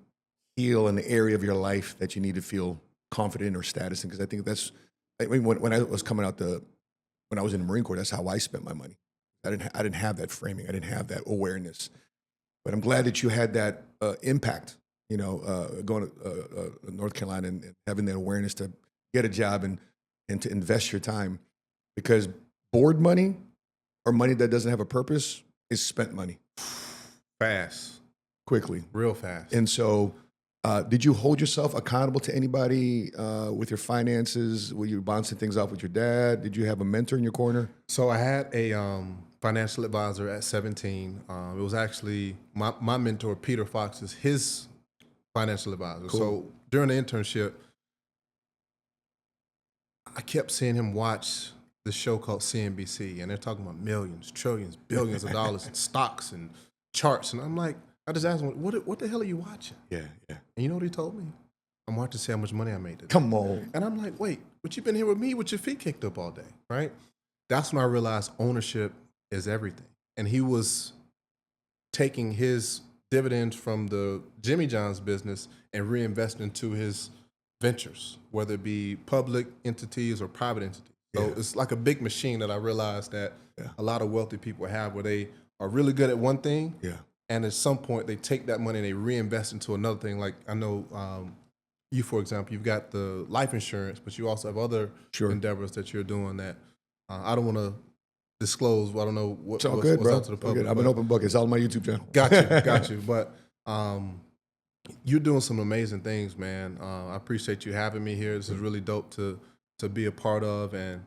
S1: heal in the area of your life that you need to feel confident or status in. Because I think when I was coming out when I was in the Marine Corps, that's how I spent my money. I didn't have that framing. I didn't have that awareness. But I'm glad that you had that impact. Going to North Carolina and having that awareness to get a job and to invest your time, because board money or money that doesn't have a purpose is spent money
S2: Fast,
S1: quickly,
S2: real fast.
S1: and so. Did you hold yourself accountable to anybody with your finances? Were you bouncing things off with your dad? Did you have a mentor in your corner?
S2: So I had a financial advisor at 17. It was actually my mentor, Peter Fox, is his financial advisor.
S1: Cool.
S2: So during the internship, I kept seeing him watch this show called CNBC, and they're talking about millions, trillions, billions of dollars in stocks and charts. And I'm like, I just asked him, what the hell are you watching?
S1: Yeah.
S2: And you know what he told me? I'm watching to see how much money I made today.
S1: Come on.
S2: And I'm like, wait, but you've been here with me with your feet kicked up all day, right? That's when I realized ownership is everything. And he was taking his dividends from the Jimmy John's business and reinvesting into his ventures, whether it be public entities or private entities. So it's like a big machine that I realized that a lot of wealthy people have, where they are really good at one thing.
S1: Yeah.
S2: And at some point, they take that money and they reinvest into another thing. Like I know you, for example, you've got the life insurance, but you also have other endeavors that you're doing that I don't want to disclose. I don't know
S1: it's all good,
S2: what's
S1: bro.
S2: out to the public.
S1: I'm an open book. It's all on my YouTube channel.
S2: Got you. But you're doing some amazing things, man. I appreciate you having me here. This is really dope to be a part of. And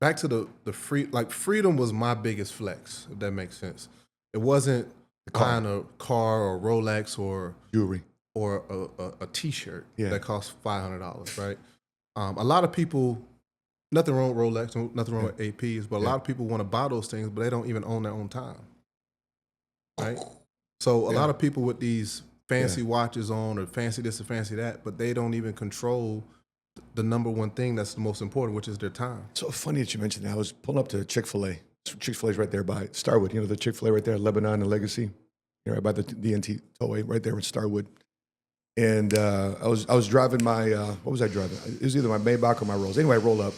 S2: back to the freedom was my biggest flex, if that makes sense. It wasn't buying a car or Rolex or
S1: Jewelry
S2: or a T-shirt that costs $500, right? A lot of people, nothing wrong with Rolex, nothing wrong with APs, but a lot of people want to buy those things, but they don't even own their own time, right? So a lot of people with these fancy watches on or fancy this or fancy that, but they don't even control the number one thing that's the most important, which is their time.
S1: So funny that you mentioned that. I was pulling up to Chick-fil-A. Chick-fil-A's right there by Starwood. The Chick-fil-A right there, Lebanon and Legacy, right by the DNT tollway, right there in Starwood. And I was driving my what was I driving? It was either my Maybach or my Rolls. Anyway, I roll up,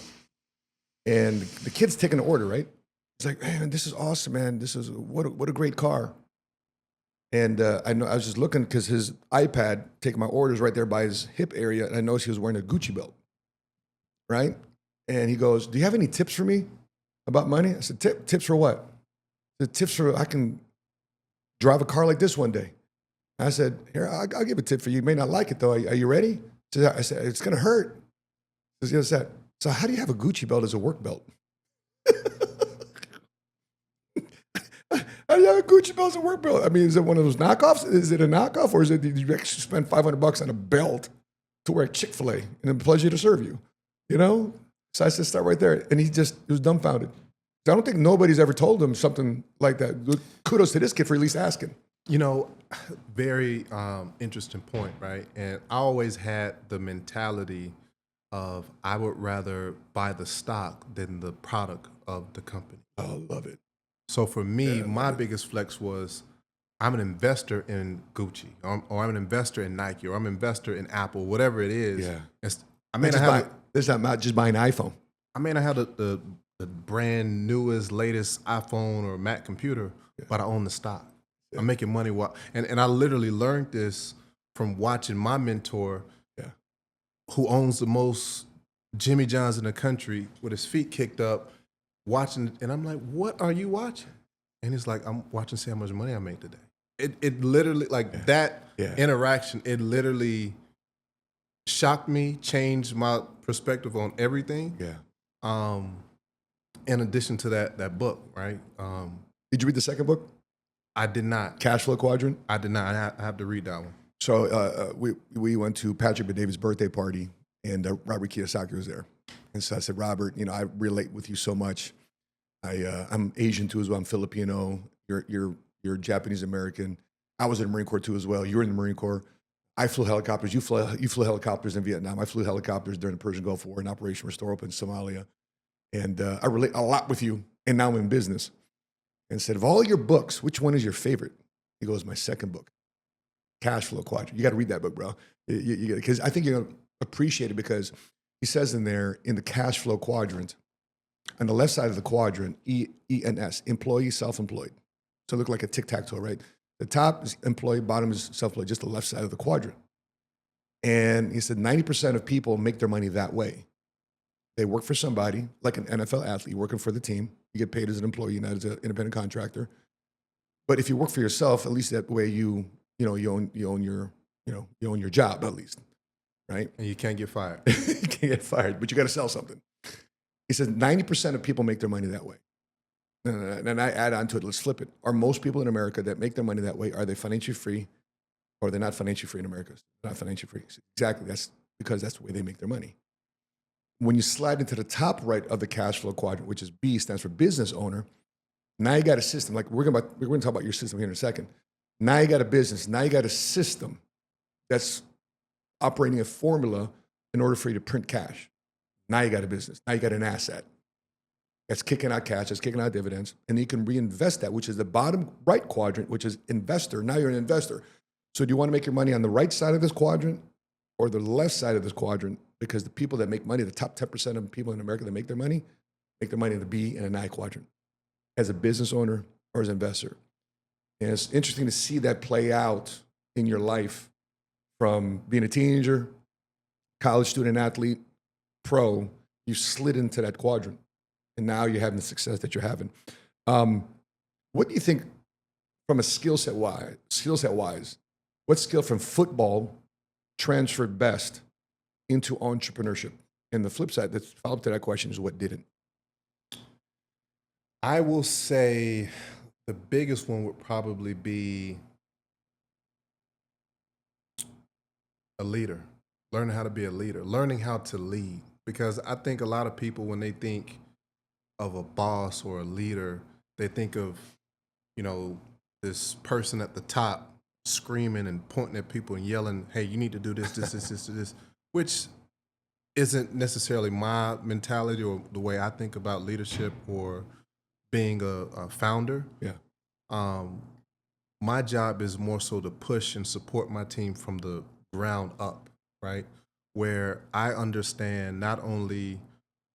S1: and the kid's taking the order. Right? He's like, "Man, this is awesome, man. This is what a great car." And I was just looking because his iPad taking my orders right there by his hip area, and I noticed he was wearing a Gucci belt. Right? And he goes, "Do you have any tips for me about money?" I said, "Tips for what?" The tips for I can drive a car like this one day. I said, "Here, I'll give a tip for you. You may not like it though. Are you ready?" I said, "It's gonna hurt." He says, "Yes, that." So how do you have a Gucci belt as a work belt? How do you have a Gucci belt as a work belt? I mean, is it one of those knockoffs? Is it a knockoff, or is it did you actually spend $500 on a belt to wear at Chick-fil-A and a pleasure to serve you? So I said, "Start right there," and he was dumbfounded. I don't think nobody's ever told him something like that. Kudos to this kid for at least asking.
S2: Very interesting point, right? And I always had the mentality of I would rather buy the stock than the product of the company.
S1: Oh, love it.
S2: So for me, my biggest flex was I'm an investor in Gucci, or I'm an investor in Nike, or I'm an investor in Apple, whatever it is.
S1: Yeah.
S2: I may not have
S1: this is not just buying an iPhone.
S2: I may not have the brand newest, latest iPhone or Mac computer, but I own the stock. I'm making money while, and I literally learned this from watching my mentor,
S1: Yeah.
S2: who owns the most Jimmy Johns in the country, with his feet kicked up, watching, and I'm like, "What are you watching?" And he's like, "I'm watching, see how much money I make today." It literally, like, that
S1: Yeah.
S2: interaction, it literally shocked me, changed my perspective on everything.
S1: Yeah.
S2: In addition to that book, right?
S1: Did you read the second book,
S2: I did not.
S1: Cash Flow Quadrant?
S2: I did not. I have to read that one.
S1: So we went to Patrick Bet-David's birthday party, and Robert Kiyosaki was there. And so I said, Robert, I relate with you so much. I'm Asian too as well. I'm Filipino. You're Japanese American. I was in the Marine Corps too as well. You were in the Marine Corps. I flew helicopters. You flew helicopters in Vietnam. I flew helicopters during the Persian Gulf War and Operation Restore Up in Somalia. And I relate a lot with you. And now I'm in business. And said, of all your books, which one is your favorite? He goes, my second book, Cash Flow Quadrant. You got to read that book, bro. Because I think you're going to appreciate it, because he says in there, in the cash flow quadrant, on the left side of the quadrant, ENS, employee, self-employed. So it looked like a tic-tac-toe, right? The top is employee, bottom is self-employed, just the left side of the quadrant. And he said 90% of people make their money that way. They work for somebody, like an NFL athlete, working for the team. You get paid as an employee, not as an independent contractor. But if you work for yourself, at least that way you own your job, at least, right?
S2: And you can't get fired.
S1: You can't get fired, but you got to sell something. He says 90% of people make their money that way. And I add on to it, let's flip it. Are most people in America that make their money that way, are they financially free, or they're not financially free in America? They're not financially free. Exactly, that's because that's the way they make their money. When you slide into the top right of the cash flow quadrant, which is B, stands for business owner, now you got a system. Like we're going to talk about your system here in a second. Now you got a business. Now you got a system that's operating a formula in order for you to print cash. Now you got a business. Now you got an asset that's kicking out cash, that's kicking out dividends, and you can reinvest that, which is the bottom right quadrant, which is investor. Now you're an investor. So do you want to make your money on the right side of this quadrant or the left side of this quadrant? Because the people that make money, the top 10% of people in America that make their money in the B and an I quadrant, as a business owner or as an investor. And it's interesting to see that play out in your life, from being a teenager, college student, athlete, pro. You slid into that quadrant, and now you're having the success that you're having. What do you think, from a skill set wise, what skill from football transferred best into entrepreneurship? And the flip side, that's follow up to that question, is what didn't?
S2: I will say the biggest one would probably be a leader, learning how to be a leader, learning how to lead. Because I think a lot of people, when they think of a boss or a leader, they think of, this person at the top screaming and pointing at people and yelling, hey, you need to do this, this, which isn't necessarily my mentality or the way I think about leadership or being a founder.
S1: Yeah.
S2: My job is more so to push and support my team from the ground up, right? Where I understand not only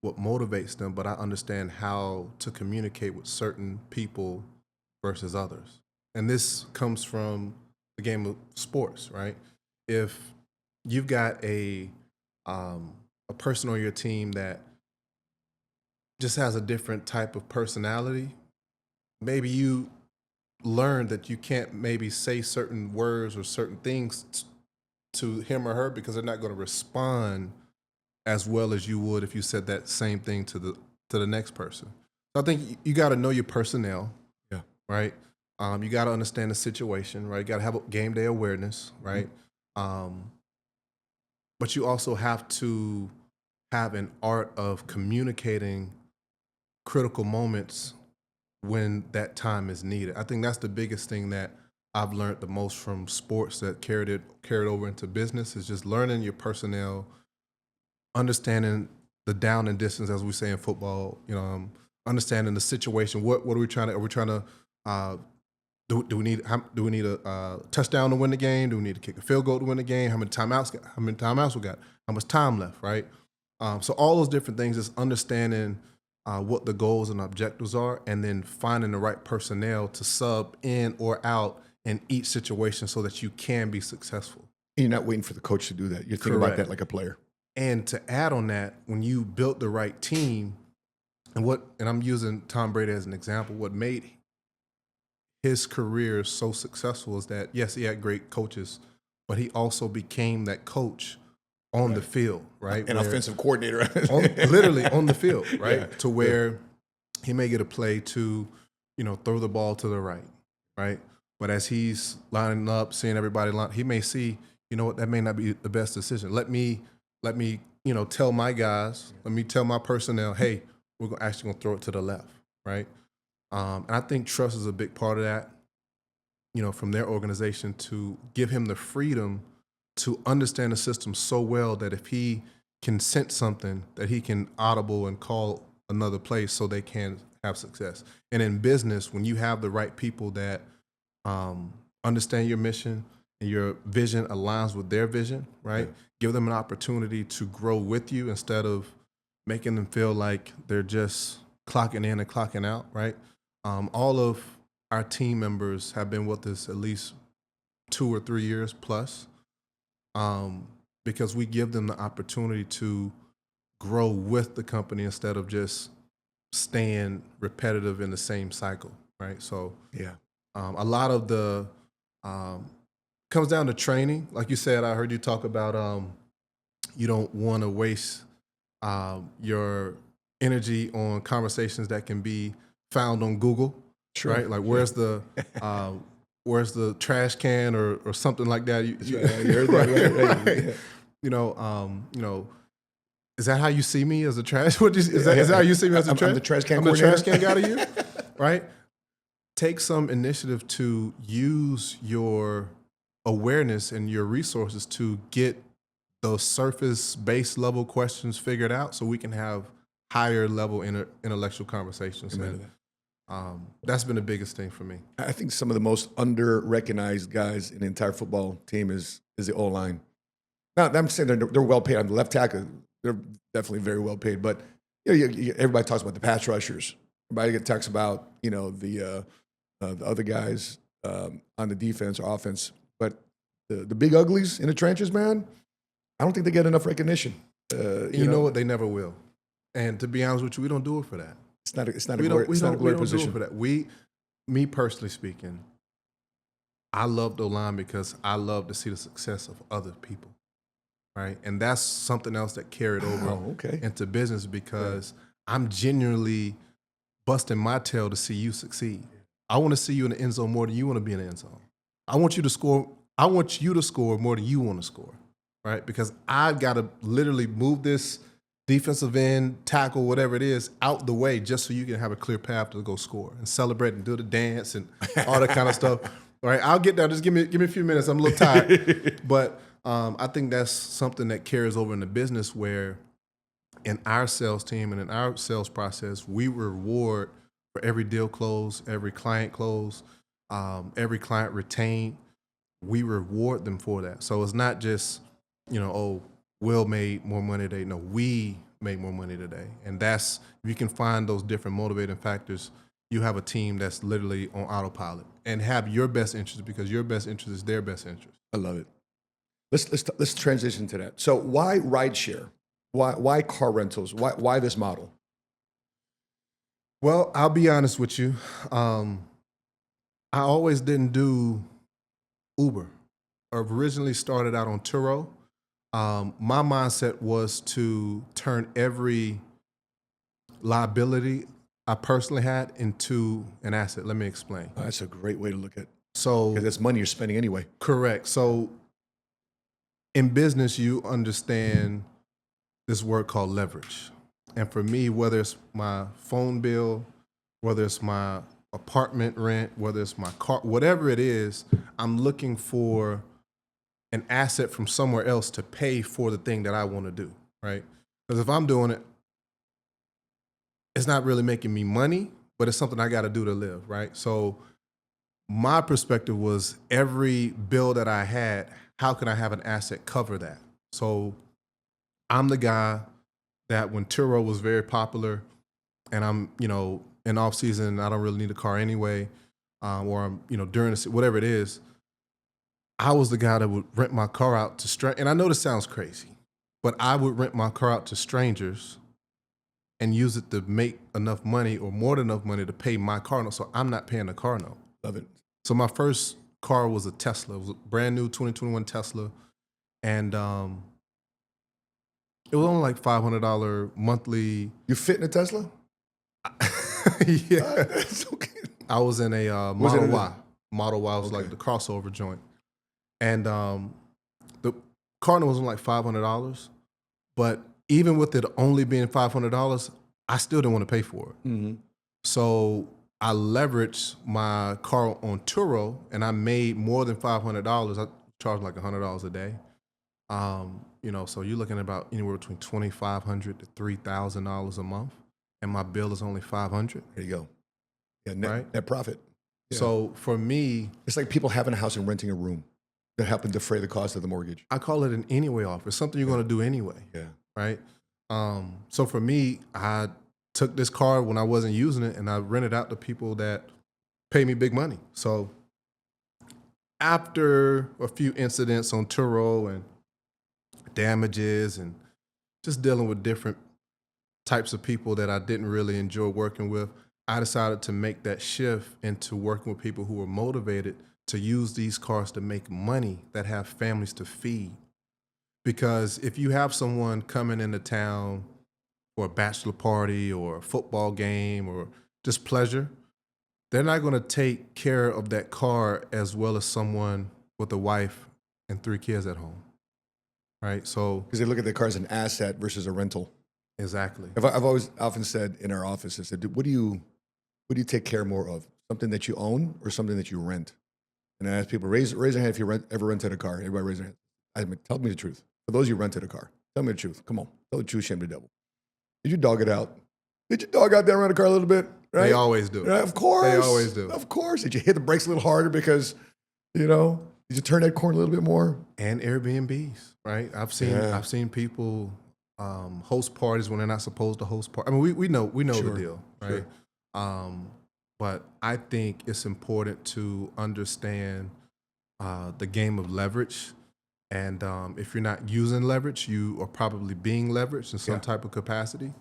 S2: what motivates them, but I understand how to communicate with certain people versus others. And this comes from the game of sports, right? If you've got a person on your team that just has a different type of personality, maybe you learn that you can't maybe say certain words or certain things to him or her because they're not going to respond as well as you would if you said that same thing to the next person. So I think you got to know your personnel,
S1: yeah,
S2: right? You got to understand the situation, right? You got to have a game day awareness, right? But you also have to have an art of communicating critical moments when that time is needed. I think that's the biggest thing that I've learned the most from sports that carried over into business, is just learning your personnel, understanding the down and distance, as we say in football, understanding the situation. What are we trying to, do we need a touchdown to win the game? Do we need to kick a field goal to win the game? How many timeouts we got? How much time left, right? So all those different things, is understanding what the goals and objectives are, and then finding the right personnel to sub in or out in each situation so that you can be successful.
S1: You're not waiting for the coach to do that. You're thinking about
S2: Correct.
S1: that like a player.
S2: And to add on that, when you built the right team, and I'm using Tom Brady as an example, what made his career so successful is that, yes, he had great coaches, but he also became that coach on the field, right?
S1: An offensive coordinator.
S2: Literally on the field, right?
S1: Yeah.
S2: To where he may get a play to, throw the ball to the right? But as he's lining up, seeing everybody line, he may see, what, that may not be the best decision. Let me, tell my guys, let me tell my personnel, hey, we're actually going to throw it to the left, right? And I think trust is a big part of that, from their organization to give him the freedom to understand the system so well that if he can sense something, that he can audible and call another place so they can have success. And in business, when you have the right people that understand your mission and your vision aligns with their vision, right? Give them an opportunity to grow with you instead of making them feel like they're just clocking in and clocking out, right? All of our team members have been with us at least 2 or 3 years plus, because we give them the opportunity to grow with the company instead of just staying repetitive in the same cycle, right? So a lot of the comes down to training. Like you said, I heard you talk about you don't want to waste your energy on conversations that can be found on Google, right? Like where's the trash can or something like that? Right. Is that how you see me as a trash? Is that how you see me as a trash?
S1: I'm the trash can
S2: I'm the
S1: coordinator.
S2: trash can guy to you, right? Take some initiative to use your awareness and your resources to get those surface base level questions figured out so we can have higher level intellectual conversations. And that's been the biggest thing for me.
S1: I think some of the most under-recognized guys in the entire football team is the O-line. Now, I'm saying they're well paid. On the left tackle, they're definitely very well paid. But everybody talks about the pass rushers. Everybody talks about the other guys on the defense or offense. But the big uglies in the trenches, man, I don't think they get enough recognition.
S2: You know what? They never will. And to be honest with you, we don't do it for that.
S1: It's not a glory position.
S2: Do it for that. Me personally speaking, I love the line because I love to see the success of other people, right? And that's something else that carried over into business because I'm genuinely busting my tail to see you succeed. I want to see you in the end zone more than you want to be in the end zone. I want you to score more than you want to score, right? Because I've got to literally move this defensive end, tackle, whatever it is, out the way just so you can have a clear path to go score and celebrate and do the dance and all that kind of stuff. All right, I'll get there. Just give me a few minutes. I'm a little tired. But I think that's something that carries over in the business where in our sales team and in our sales process, we reward for every deal closed, every client closed, every client retained. We reward them for that. So it's not just, Will made more money today. No, we made more money today. And that's, if you can find those different motivating factors, you have a team that's literally on autopilot and have your best interest because your best interest is their best interest.
S1: I love it. Let's transition to that. So why rideshare? Why car rentals? Why this model?
S2: Well, I'll be honest with you. I always didn't do Uber. I originally started out on Turo. My mindset was to turn every liability I personally had into an asset. Let me explain.
S1: Oh, that's a great way to look at it.
S2: So,
S1: because that's money you're spending anyway.
S2: Correct. So in business, you understand this word called leverage. And for me, whether it's my phone bill, whether it's my apartment rent, whether it's my car, whatever it is, I'm looking for an asset from somewhere else to pay for the thing that I want to do, right? Because if I'm doing it, it's not really making me money, but it's something I got to do to live, right? So my perspective was every bill that I had, how can I have an asset cover that? So I'm the guy that when Turo was very popular and I'm, in off season, I don't really need a car anyway. or I'm, during whatever it is, I was the guy that would rent my car out to strangers. And I know this sounds crazy, but I would rent my car out to strangers and use it to make enough money or more than enough money to pay my car note. So I'm not paying the car note.
S1: Love it.
S2: So my first car was a Tesla. It was a brand new 2021 Tesla. And it was only like $500 monthly.
S1: You fit in a Tesla?
S2: Yeah.
S1: That's okay.
S2: I was in a
S1: Was it
S2: Model
S1: in
S2: Y. Model Y was like the crossover joint. And the car note was only like $500. But even with it only being $500, I still didn't want to pay for it.
S1: Mm-hmm.
S2: So I leveraged my car on Turo, and I made more than $500. I charged like $100 a day. So you're looking at about anywhere between $2,500 to $3,000 a month, and my bill is only $500.
S1: There you go. Yeah,
S2: Right?
S1: net profit. Yeah.
S2: So for me,
S1: It's like people having a house and renting a room that happen to defray the cost of the mortgage.
S2: I call it an anyway offer. It's something you're going to do anyway.
S1: Yeah.
S2: Right? So for me, I took this car when I wasn't using it, and I rented out to people that pay me big money. So after a few incidents on Turo and damages and just dealing with different types of people that I didn't really enjoy working with, I decided to make that shift into working with people who were motivated to use these cars to make money, that have families to feed. Because if you have someone coming into town for a bachelor party or a football game or just pleasure, they're not going to take care of that car as well as someone with a wife and 3 kids at home. Right? So
S1: Because they look at the car as an asset versus a rental.
S2: exactly.
S1: I've always often said in our office, I said, "Dude, what do you take care more of? Something that you own or something that you rent?" And I ask people, raise their hand if you ever rented a car. Everybody raise their hand. I mean, tell me the truth. For those of you who rented a car, tell me the truth. Come on. Tell the truth, shame the devil. Did you dog it out? Did you dog out that rent a car a little bit? Right?
S2: They always do.
S1: Right? Of course.
S2: They always do.
S1: Of course. Did you hit the brakes a little harder because, did you turn that corner a little bit more?
S2: And Airbnbs, right? I've seen people host parties when they're not supposed to host parties. I mean, we know
S1: Sure.
S2: the deal, right?
S1: Sure.
S2: But I think it's important to understand the game of leverage. And if you're not using leverage, you are probably being leveraged in some type of capacity.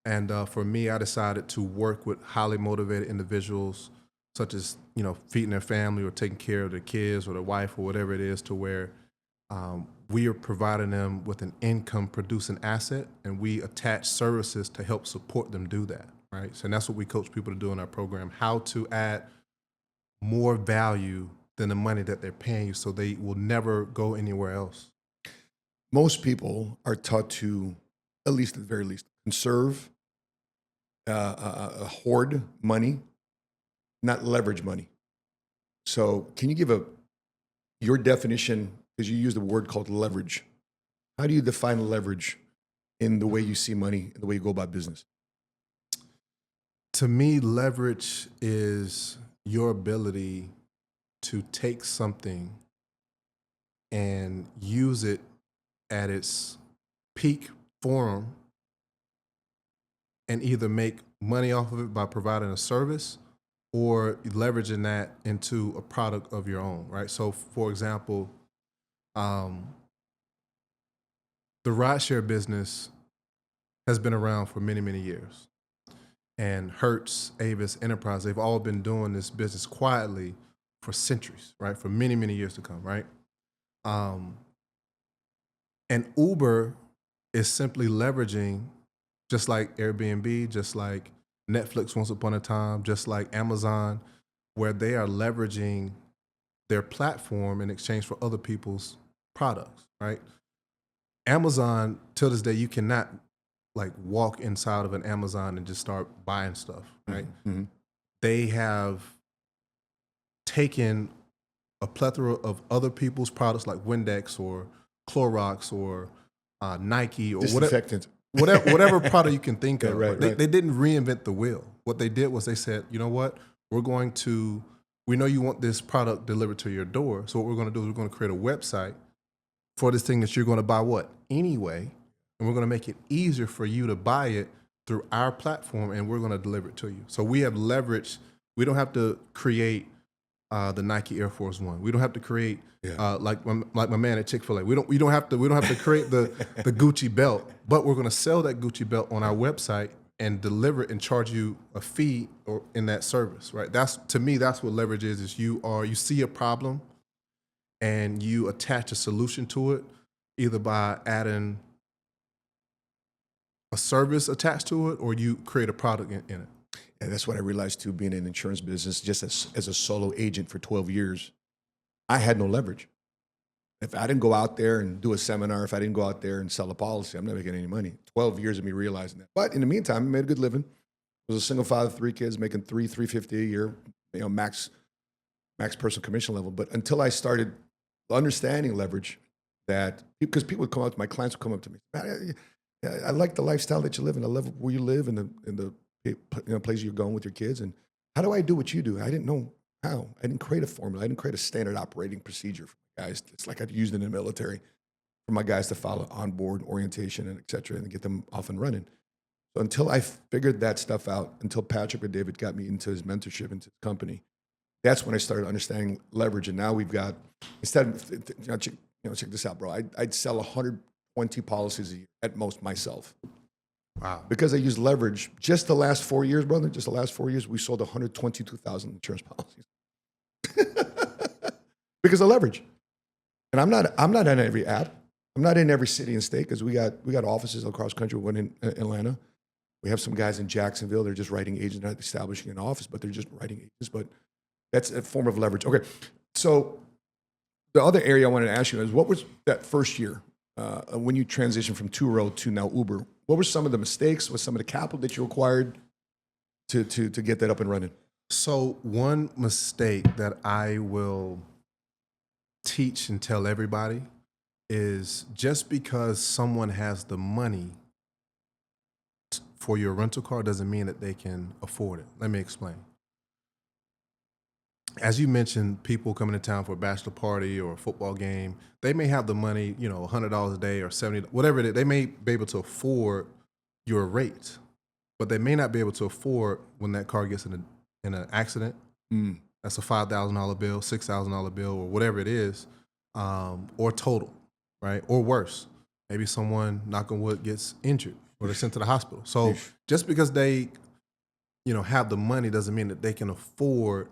S2: And for me, I decided to work with highly motivated individuals, such as, feeding their family or taking care of their kids or their wife or whatever it is, to where we are providing them with an income producing asset, and we attach services to help support them do that, right? So, and that's what we coach people to do in our program, how to add more value than the money that they're paying you, so they will never go anywhere else.
S1: Most people are taught to, at least at the very least, conserve, hoard money, not leverage money. So can you give your definition, because you use the word called leverage. How do you define leverage in the way you see money, in the way you go about business?
S2: To me, leverage is your ability to take something and use it at its peak form and either make money off of it by providing a service or leveraging that into a product of your own, right? So, for example, the rideshare business has been around for many, many years. And Hertz, Avis, Enterprise, they've all been doing this business quietly for centuries, right? For many, many years to come, right? And Uber is simply leveraging, just like Airbnb, just like Netflix once upon a time, just like Amazon, where they are leveraging their platform in exchange for other people's products, right? Amazon, till this day, you cannot like walk inside of an Amazon and just start buying stuff, right?
S1: Mm-hmm.
S2: They have taken a plethora of other people's products like Windex or Clorox or Nike or
S1: Disinfectant.
S2: whatever product you can think of.
S1: Right.
S2: They didn't reinvent the wheel. What they did was they said, you know what? We know you want this product delivered to your door. So what we're going to do is we're going to create a website for this thing that you're going to buy anyway. And we're going to make it easier for you to buy it through our platform, and we're going to deliver it to you. So we have leveraged We don't have to create the Nike Air Force One. We don't have to create like my man at Chick-fil-A. We don't have to create the Gucci belt, but we're going to sell that Gucci belt on our website and deliver it and charge you a fee or in that service, right? That's, to me, that's what leverage is you see a problem and you attach a solution to it, either by adding a service attached to it or you create a product in it.
S1: And that's what I realized too, being in the insurance business, just as a solo agent for 12 years, I had no leverage. If I didn't go out there and do a seminar, if I didn't go out there and sell a policy, I'm not making any money. 12 years of me realizing that. But in the meantime, I made a good living. I was a single father, 3 kids, making $350 a year, max personal commission level. But until I started understanding leverage, that because people would come up to my clients would come up to me, man, I like the lifestyle that you live in. I love where you live and the place you're going with your kids. And how do I do what you do? I didn't know how. I didn't create a formula. I didn't create a standard operating procedure for guys. It's like I'd used in the military for my guys to follow onboard orientation and et cetera and get them off and running. So until I figured that stuff out, until Patrick or David got me into his mentorship, into his company, that's when I started understanding leverage. And now we've got, instead of, check this out, bro. I'd sell 120 policies a year at most myself.
S2: Wow.
S1: Because I use leverage. Just the last 4 years, brother, just the last 4 years, we sold 122,000 insurance policies. Because of leverage. And I'm not on every app. I'm not in every city and state because we got offices across the country. One in Atlanta. We have some guys in Jacksonville. They're just writing agents, not establishing an office, but they're just writing agents. But that's a form of leverage. Okay. So the other area I wanted to ask you is, what was that first year when you transitioned from Turo to now Uber? What were some of the mistakes? What some of the capital that you acquired to get that up and running?
S2: So one mistake that I will teach and tell everybody is just because someone has the money for your rental car doesn't mean that they can afford it. Let me explain. As you mentioned, people coming to town for a bachelor party or a football game, they may have the money, $100 a day or $70, whatever it is. They may be able to afford your rate, but they may not be able to afford when that car gets in an accident. That's a $5,000 bill, $6,000 bill, or whatever it is, or total, right? Or worse, maybe someone, knock on wood, gets injured or they're sent to the hospital. So just because they, have the money doesn't mean that they can afford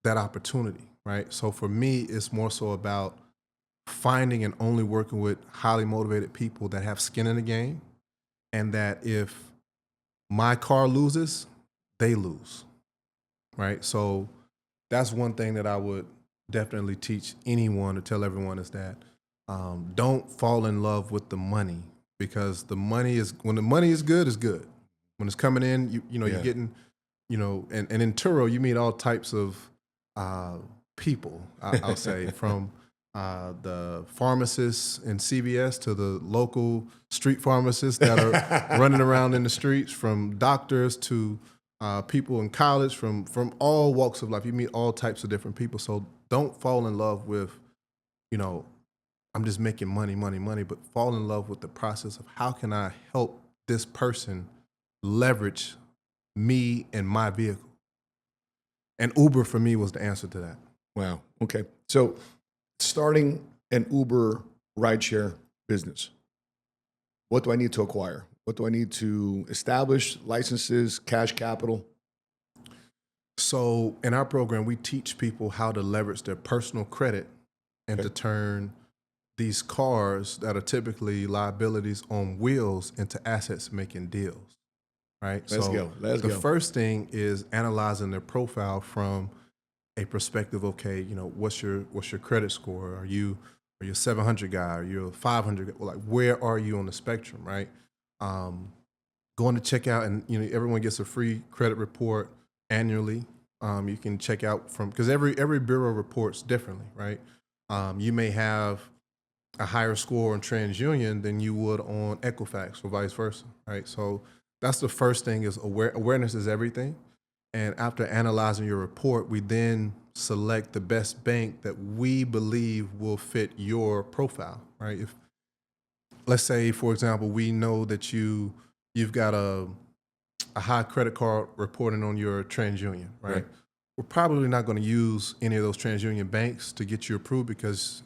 S2: that opportunity, right? So for me, it's more so about finding and only working with highly motivated people that have skin in the game, and that if my car loses, they lose, right? So that's one thing that I would definitely teach anyone, to tell everyone, is that don't fall in love with the money, because when the money is good, it's good. When it's coming in, you're getting, and in Turo, you meet all types of people, I'll say, from the pharmacists in CVS to the local street pharmacists that are running around in the streets, from doctors to people in college, from all walks of life. You meet all types of different people. So don't fall in love with, I'm just making money, but fall in love with the process of how can I help this person leverage me and my vehicle. And Uber for me was the answer to that.
S1: Wow. Okay. So starting an Uber rideshare business, what do I need to acquire? What do I need to establish? Licenses, cash capital?
S2: So in our program, we teach people how to leverage their personal credit and to turn these cars that are typically liabilities on wheels into assets making deals. Right.
S1: Let's go.
S2: The first thing is analyzing their profile from a perspective. Okay, what's your credit score? Are you a 700 guy? Are you a 500 guy? Like, where are you on the spectrum? Right. Going to check out, and everyone gets a free credit report annually. You can check out because every bureau reports differently. Right. You may have a higher score on TransUnion than you would on Equifax, or vice versa. Right. So that's the first thing, is awareness is everything. And after analyzing your report, we then select the best bank that we believe will fit your profile, right? If, let's say, for example, we know that you've got a a high credit card reporting on your TransUnion, right?
S1: Right.
S2: We're probably not going to use any of those TransUnion banks to get you approved because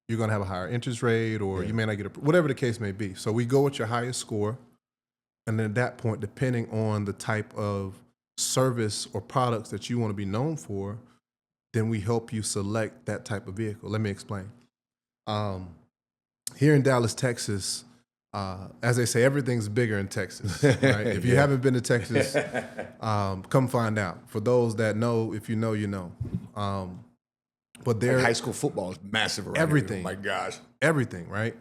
S2: you're going to have a higher interest rate or you may not get approved, whatever the case may be. So we go with your highest score. And then at that point, depending on the type of service or products that you want to be known for, then we help you select that type of vehicle. Let me explain. Here in Dallas, Texas, as they say, everything's bigger in Texas, right? If you haven't been to Texas, come find out. For those that know, if you know, you know. But
S1: Like high school football is massive around
S2: everything.
S1: Here. Oh my gosh.
S2: Everything, right?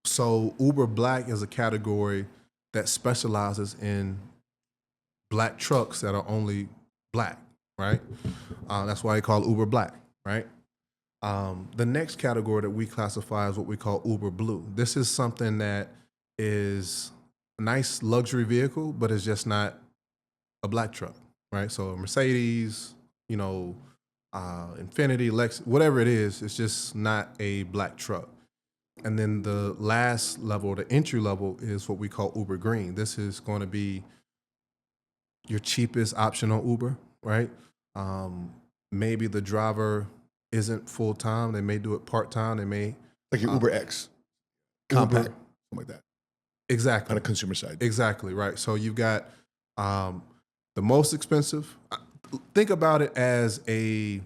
S2: So Uber Black is a category that specializes in black trucks that are only black, right? That's why they call it Uber Black, right? The next category that we classify is what we call Uber Blue. This is something that is a nice luxury vehicle, but it's just not a black truck, right? So a Mercedes, you know, Infiniti, Lexus, whatever it is, it's just not a black truck. And then the last level, the entry level, is what we call Uber Green. This is going to be your cheapest option on Uber, right? Maybe the driver isn't full time. They may do it part time. They may
S1: Like your Uber X, compact, something like that.
S2: Exactly.
S1: On a consumer side.
S2: Exactly, right. So you've got the most expensive. Think about it as an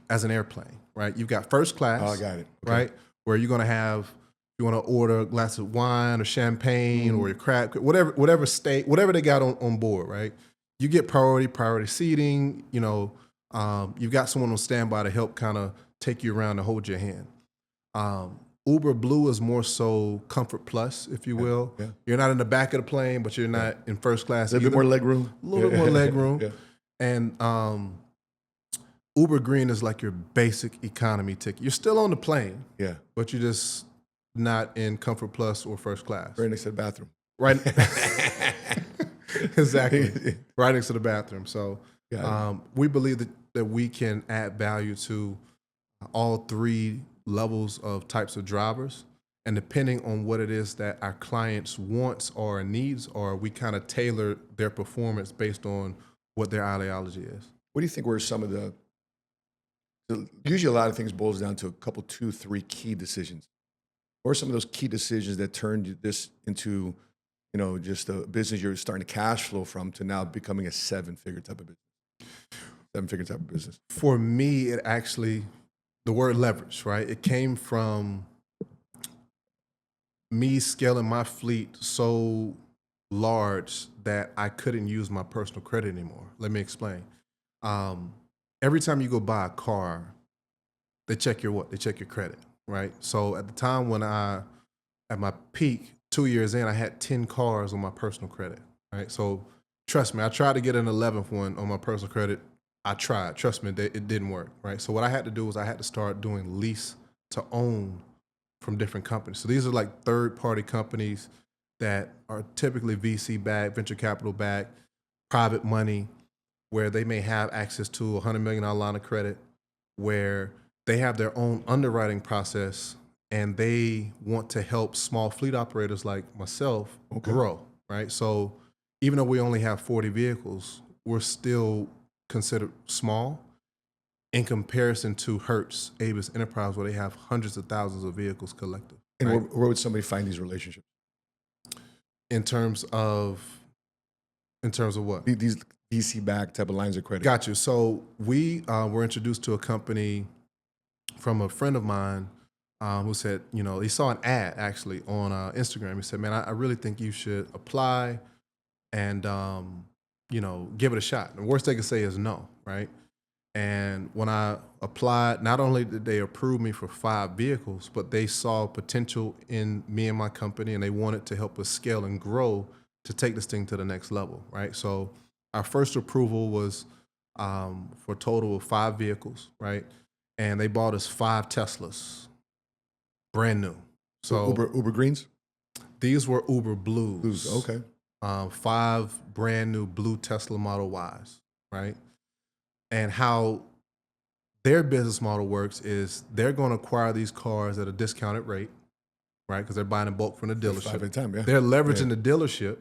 S2: airplane, right? You've got first class.
S1: Oh, I got it. Okay.
S2: Right? Where you're going to have, you want to order a glass of wine or champagne or your crab, whatever state, whatever they got on board, right? You get priority seating, you know, you've got someone on standby to help kind of take you around and hold your hand. Uber Blue is more so comfort plus, if you will.
S1: Yeah.
S2: You're not in the back of the plane, but you're not in first class.
S1: A little bit more leg room.
S2: A little bit more leg room.
S1: Yeah.
S2: And Uber Green is like your basic economy ticket. You're still on the plane,
S1: Yeah.
S2: but you're just not in comfort plus or first class.
S1: Right next to the bathroom.
S2: Right. Exactly. Right next to the bathroom. So we believe that we can add value to all three levels of types of drivers. And depending on what it is that our clients' wants or needs are, we kind of tailor their performance based on what their ideology is.
S1: What do you think were some of the usually a lot of things boils down to a couple, 2, 3 key decisions. What are some of those key decisions that turned this into, you know, just a business you're starting to cash flow from to now becoming a 7-figure type of business? 7-figure type of business.
S2: For me, it actually, the word leverage, right? It came from me scaling my fleet so large that I couldn't use my personal credit anymore. Let me explain. Every time you go buy a car, they check your what? They check your credit, right? So at the time when at my peak, 2 years in, I had 10 cars on my personal credit, right? So trust me, I tried to get an 11th one on my personal credit. I tried. Trust me, it didn't work, right? So what I had to do was I had to start doing lease to own from different companies. So these are like third-party companies that are typically VC backed, venture capital backed, private money, where they may have access to a $100 million line of credit, where they have their own underwriting process and they want to help small fleet operators like myself grow, right? So even though we only have 40 vehicles, we're still considered small in comparison to Hertz, Avis Enterprise, where they have hundreds of thousands of vehicles collective.
S1: And
S2: right?
S1: where would somebody find these relationships?
S2: In terms of what?
S1: These VC backed type of lines of credit.
S2: Got you. So we were introduced to a company from a friend of mine who said, you know, he saw an ad actually on Instagram. He said, man, I really think you should apply and, you know, give it a shot. The worst they could say is no, right? And when I applied, not only did they approve me for 5 vehicles, but they saw potential in me and my company, and they wanted to help us scale and grow to take this thing to the next level, right? So our first approval was for a total of 5 vehicles, right? And they bought us 5 Teslas, brand new. So
S1: Uber Greens?
S2: These were Uber Blues.
S1: Blues, okay.
S2: 5 brand new blue Tesla Model Ys, right? And how their business model works is they're going to acquire these cars at a discounted rate, right? Because they're buying in bulk from the dealership.
S1: 5 at a time, yeah.
S2: They're leveraging the dealership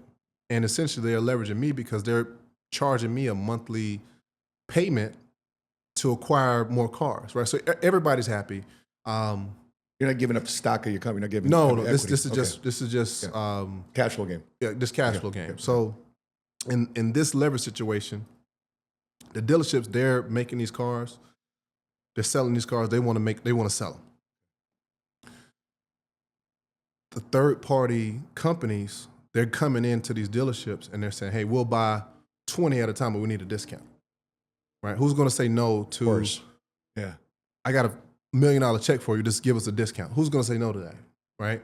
S2: And essentially they're leveraging me because they're charging me a monthly payment to acquire more cars, right? So everybody's happy.
S1: You're not giving up stock of your company. You're not giving
S2: No,
S1: equity.
S2: this is
S1: Okay.
S2: just
S1: Yeah. Cash flow game.
S2: this cash flow game.
S1: Yeah.
S2: So in this leverage situation, the dealerships, they're making these cars, they're selling these cars, they want to sell them. The third party companies, they're coming into these dealerships and they're saying, hey, we'll buy 20 at a time, but we need a discount. Right? Who's going to say no to,
S1: Of course. Yeah.
S2: I got $1 million check for you, just give us a discount? Who's going to say no to that? Right?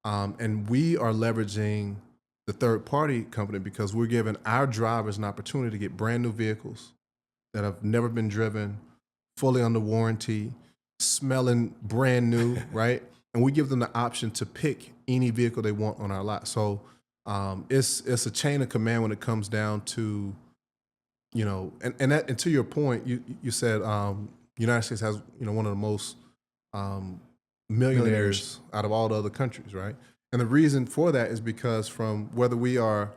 S2: And we are leveraging the third party company because we're giving our drivers an opportunity to get brand new vehicles that have never been driven, fully under warranty, smelling brand new, right? And we give them the option to pick any vehicle they want on our lot. So it's a chain of command when it comes down to, you know, and to your point, you said United States has, you know, one of the most millionaires out of all the other countries, right? And the reason for that is because from whether we are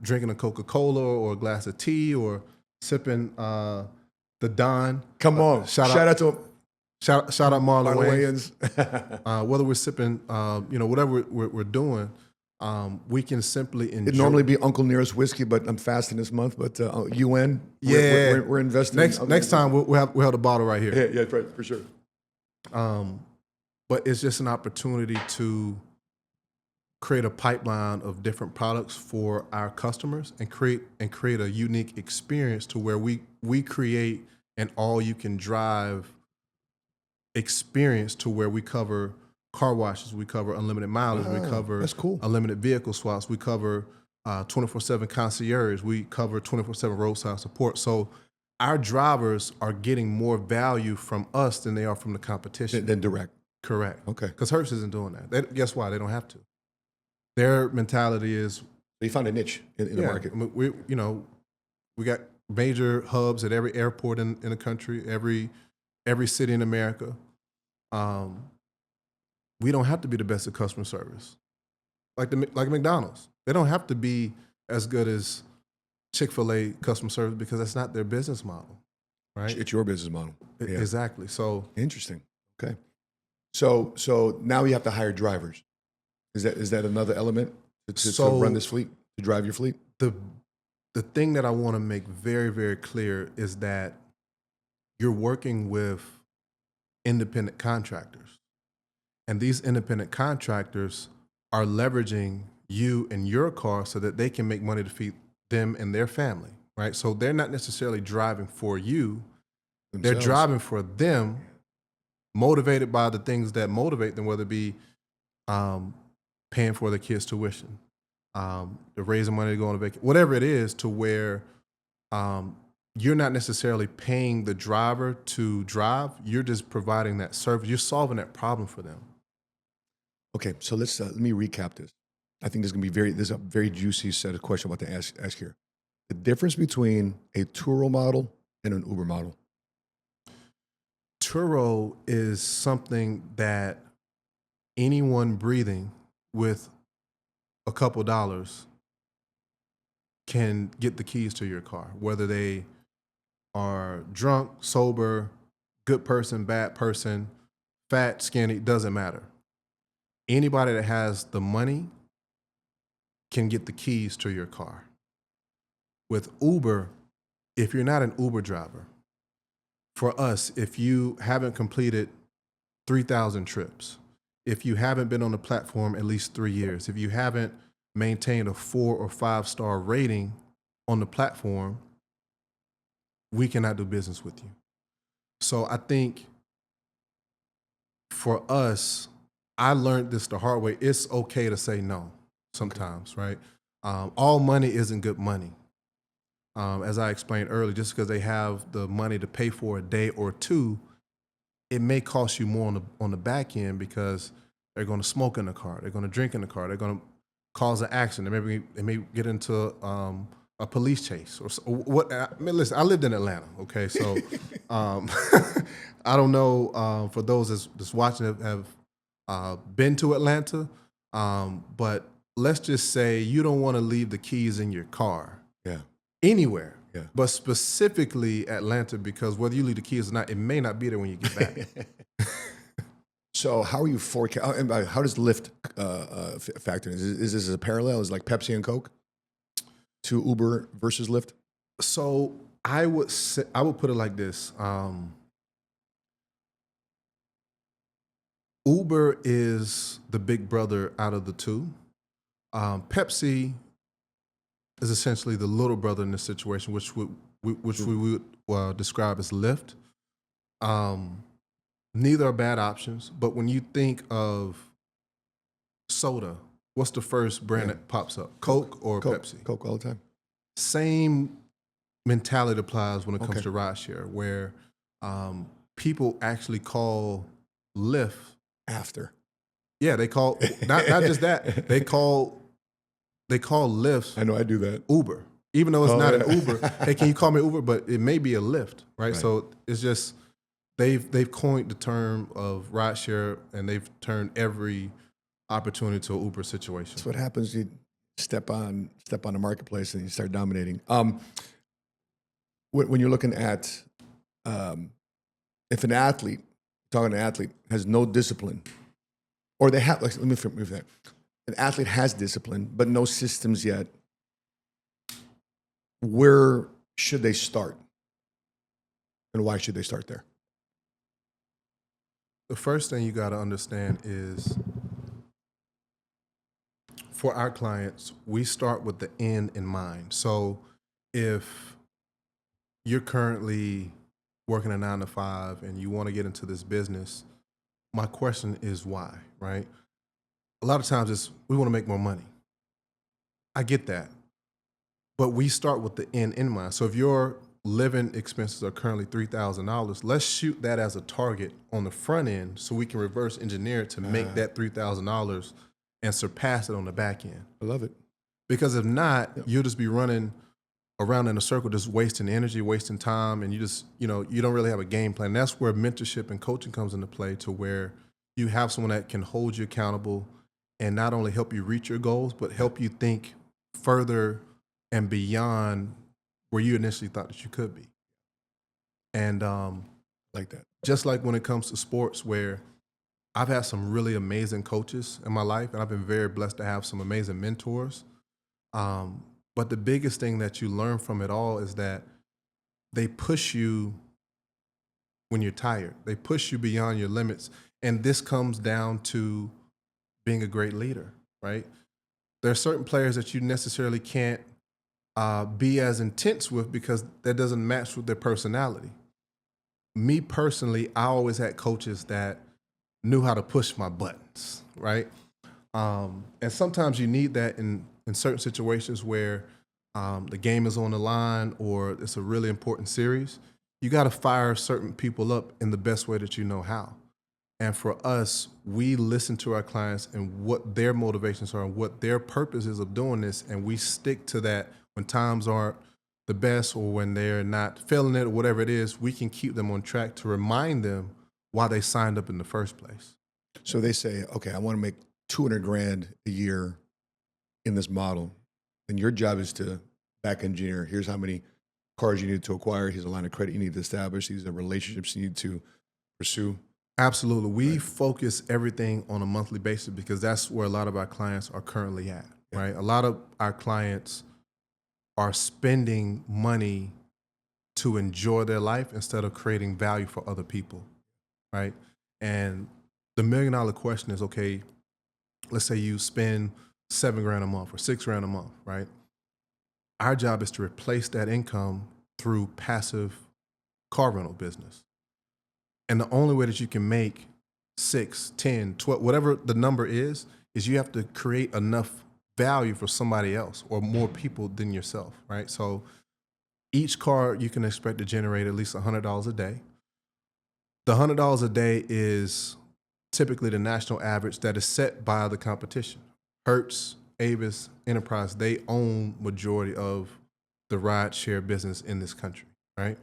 S2: drinking a Coca-Cola or a glass of tea or sipping the Don.
S1: Come on. Shout out to
S2: Shout out Marlon
S1: Wayans.
S2: Whether we're sipping, you know, whatever we're doing, we can simply enjoy.
S1: It'd normally be Uncle Nearest whiskey, but I'm fasting this month. But UN,
S2: yeah,
S1: we're investing.
S2: Next time we'll have the bottle right here.
S1: Yeah, right, for sure.
S2: But it's just an opportunity to create a pipeline of different products for our customers and create a unique experience to where we create an all-you-can-drive experience to where we cover car washes, we cover unlimited mileage, we cover
S1: that's cool.
S2: unlimited vehicle swaps, we cover 24/7 concierge, we cover 24/7 roadside support. So our drivers are getting more value from us than they are from the competition.
S1: Than direct.
S2: Correct.
S1: Okay.
S2: Because Hertz isn't doing that. Guess why? They don't have to. Their mentality is
S1: They found a niche in the market.
S2: We got major hubs at every airport in the country, every city in America. We don't have to be the best at customer service, like McDonald's. They don't have to be as good as Chick-fil-A customer service because that's not their business model, right?
S1: It's your business model. Yeah.
S2: Exactly. So
S1: Interesting. Okay. So now you have to hire drivers. Is that another element to run this fleet, to drive your fleet?
S2: The thing that I want to make very, very clear is that you're working with independent contractors. And these independent contractors are leveraging you and your car so that they can make money to feed them and their family, right? So they're not necessarily driving for you. They're driving for them, motivated by the things that motivate them, whether it be paying for their kids' tuition, they're raising money to go on a vacation, whatever it is, to where you're not necessarily paying the driver to drive. You're just providing that service. You're solving that problem for them.
S1: Okay, so let me recap this. I think there's a very juicy set of questions I want to ask here. The difference between a Turo model and an Uber model.
S2: Turo is something that anyone breathing with a couple dollars can get the keys to your car, whether they are drunk, sober, good person, bad person, fat, skinny, doesn't matter. Anybody that has the money can get the keys to your car. With Uber, if you're not an Uber driver, for us, if you haven't completed 3,000 trips, if you haven't been on the platform at least 3 years, if you haven't maintained a 4 or 5 star rating on the platform, we cannot do business with you. So I think for us, I learned this the hard way. It's okay to say no sometimes, right? All money isn't good money. As I explained earlier, just because they have the money to pay for a day or two, it may cost you more on the back end because they're going to smoke in the car, they're going to drink in the car, they're going to cause an accident. They may get into a police chase or what. I mean, listen, I lived in Atlanta, okay, so I don't know for those that's watching have been to Atlanta, but let's just say you don't want to leave the keys in your car
S1: Yeah.
S2: anywhere,
S1: Yeah.
S2: but specifically Atlanta, because whether you leave the keys or not, it may not be there when you get back.
S1: So how are you forecast? How does Lyft factor in? Is this a parallel? Is it like Pepsi and Coke to Uber versus Lyft?
S2: So I would put it like this. Uber is the big brother out of the two. Pepsi is essentially the little brother in this situation, which we would describe as Lyft. Neither are bad options, but when you think of soda, what's the first brand that pops up? Coke or Pepsi?
S1: Coke all the time.
S2: Same mentality applies when it comes
S1: Okay.
S2: to rideshare, where people actually call Lyft.
S1: After.
S2: Yeah, they call not just that. They call Lyft
S1: I know I do that.
S2: Uber, even though it's
S1: Oh,
S2: not
S1: yeah.
S2: an Uber. Hey, can you call me Uber? But it may be a Lyft, right?
S1: Right.
S2: So it's just they've coined the term of rideshare, and they've turned every opportunity to an Uber situation.
S1: That's what happens. You step on the marketplace and you start dominating. When you're looking at if an athlete, talking an athlete, has no discipline, or they have, like, let me move that. An athlete has discipline, but no systems yet. Where should they start? And why should they start there?
S2: The first thing you got to understand is, for our clients, we start with the end in mind. So if you're currently working a 9 to 5 and you want to get into this business, my question is why, right? A lot of times it's, we want to make more money. I get that. But we start with the end in mind. So if your living expenses are currently $3,000, let's shoot that as a target on the front end so we can reverse engineer it to make that $3,000 and surpass it on the back end.
S1: I love it.
S2: Because if not, you'll just be running around in a circle, just wasting energy, wasting time, and you just, you don't really have a game plan. That's where mentorship and coaching comes into play, to where you have someone that can hold you accountable and not only help you reach your goals, but help you think further and beyond where you initially thought that you could be. And
S1: Like that.
S2: just like when it comes to sports, where I've had some really amazing coaches in my life, and I've been very blessed to have some amazing mentors. But the biggest thing that you learn from it all is that they push you when you're tired. They push you beyond your limits. And this comes down to being a great leader, right? There are certain players that you necessarily can't be as intense with because that doesn't match with their personality. Me personally, I always had coaches that knew how to push my buttons, right? And sometimes you need that in certain situations where the game is on the line or it's a really important series. You got to fire certain people up in the best way that you know how. And for us, we listen to our clients and what their motivations are and what their purpose is of doing this, and we stick to that when times aren't the best or when they're not feeling it or whatever it is. We can keep them on track to remind them why they signed up in the first place.
S1: So they say, okay, I want to make 200 grand a year in this model. And your job is to back engineer. Here's how many cars you need to acquire. Here's a line of credit you need to establish. These are relationships you need to pursue.
S2: Absolutely. We focus everything on a monthly basis because that's where a lot of our clients are currently at, right? A lot of our clients are spending money to enjoy their life instead of creating value for other people, right? And the $1 million question is, okay, let's say you spend $7,000 a month or $6,000 a month, right? Our job is to replace that income through passive car rental business. And the only way that you can make 6, 10, 12, whatever the number is you have to create enough value for somebody else or more people than yourself, right? So each car you can expect to generate at least $100 a day. The $100 a day is typically the national average that is set by the competition. Hertz, Avis, Enterprise, they own majority of the ride share business in this country, right?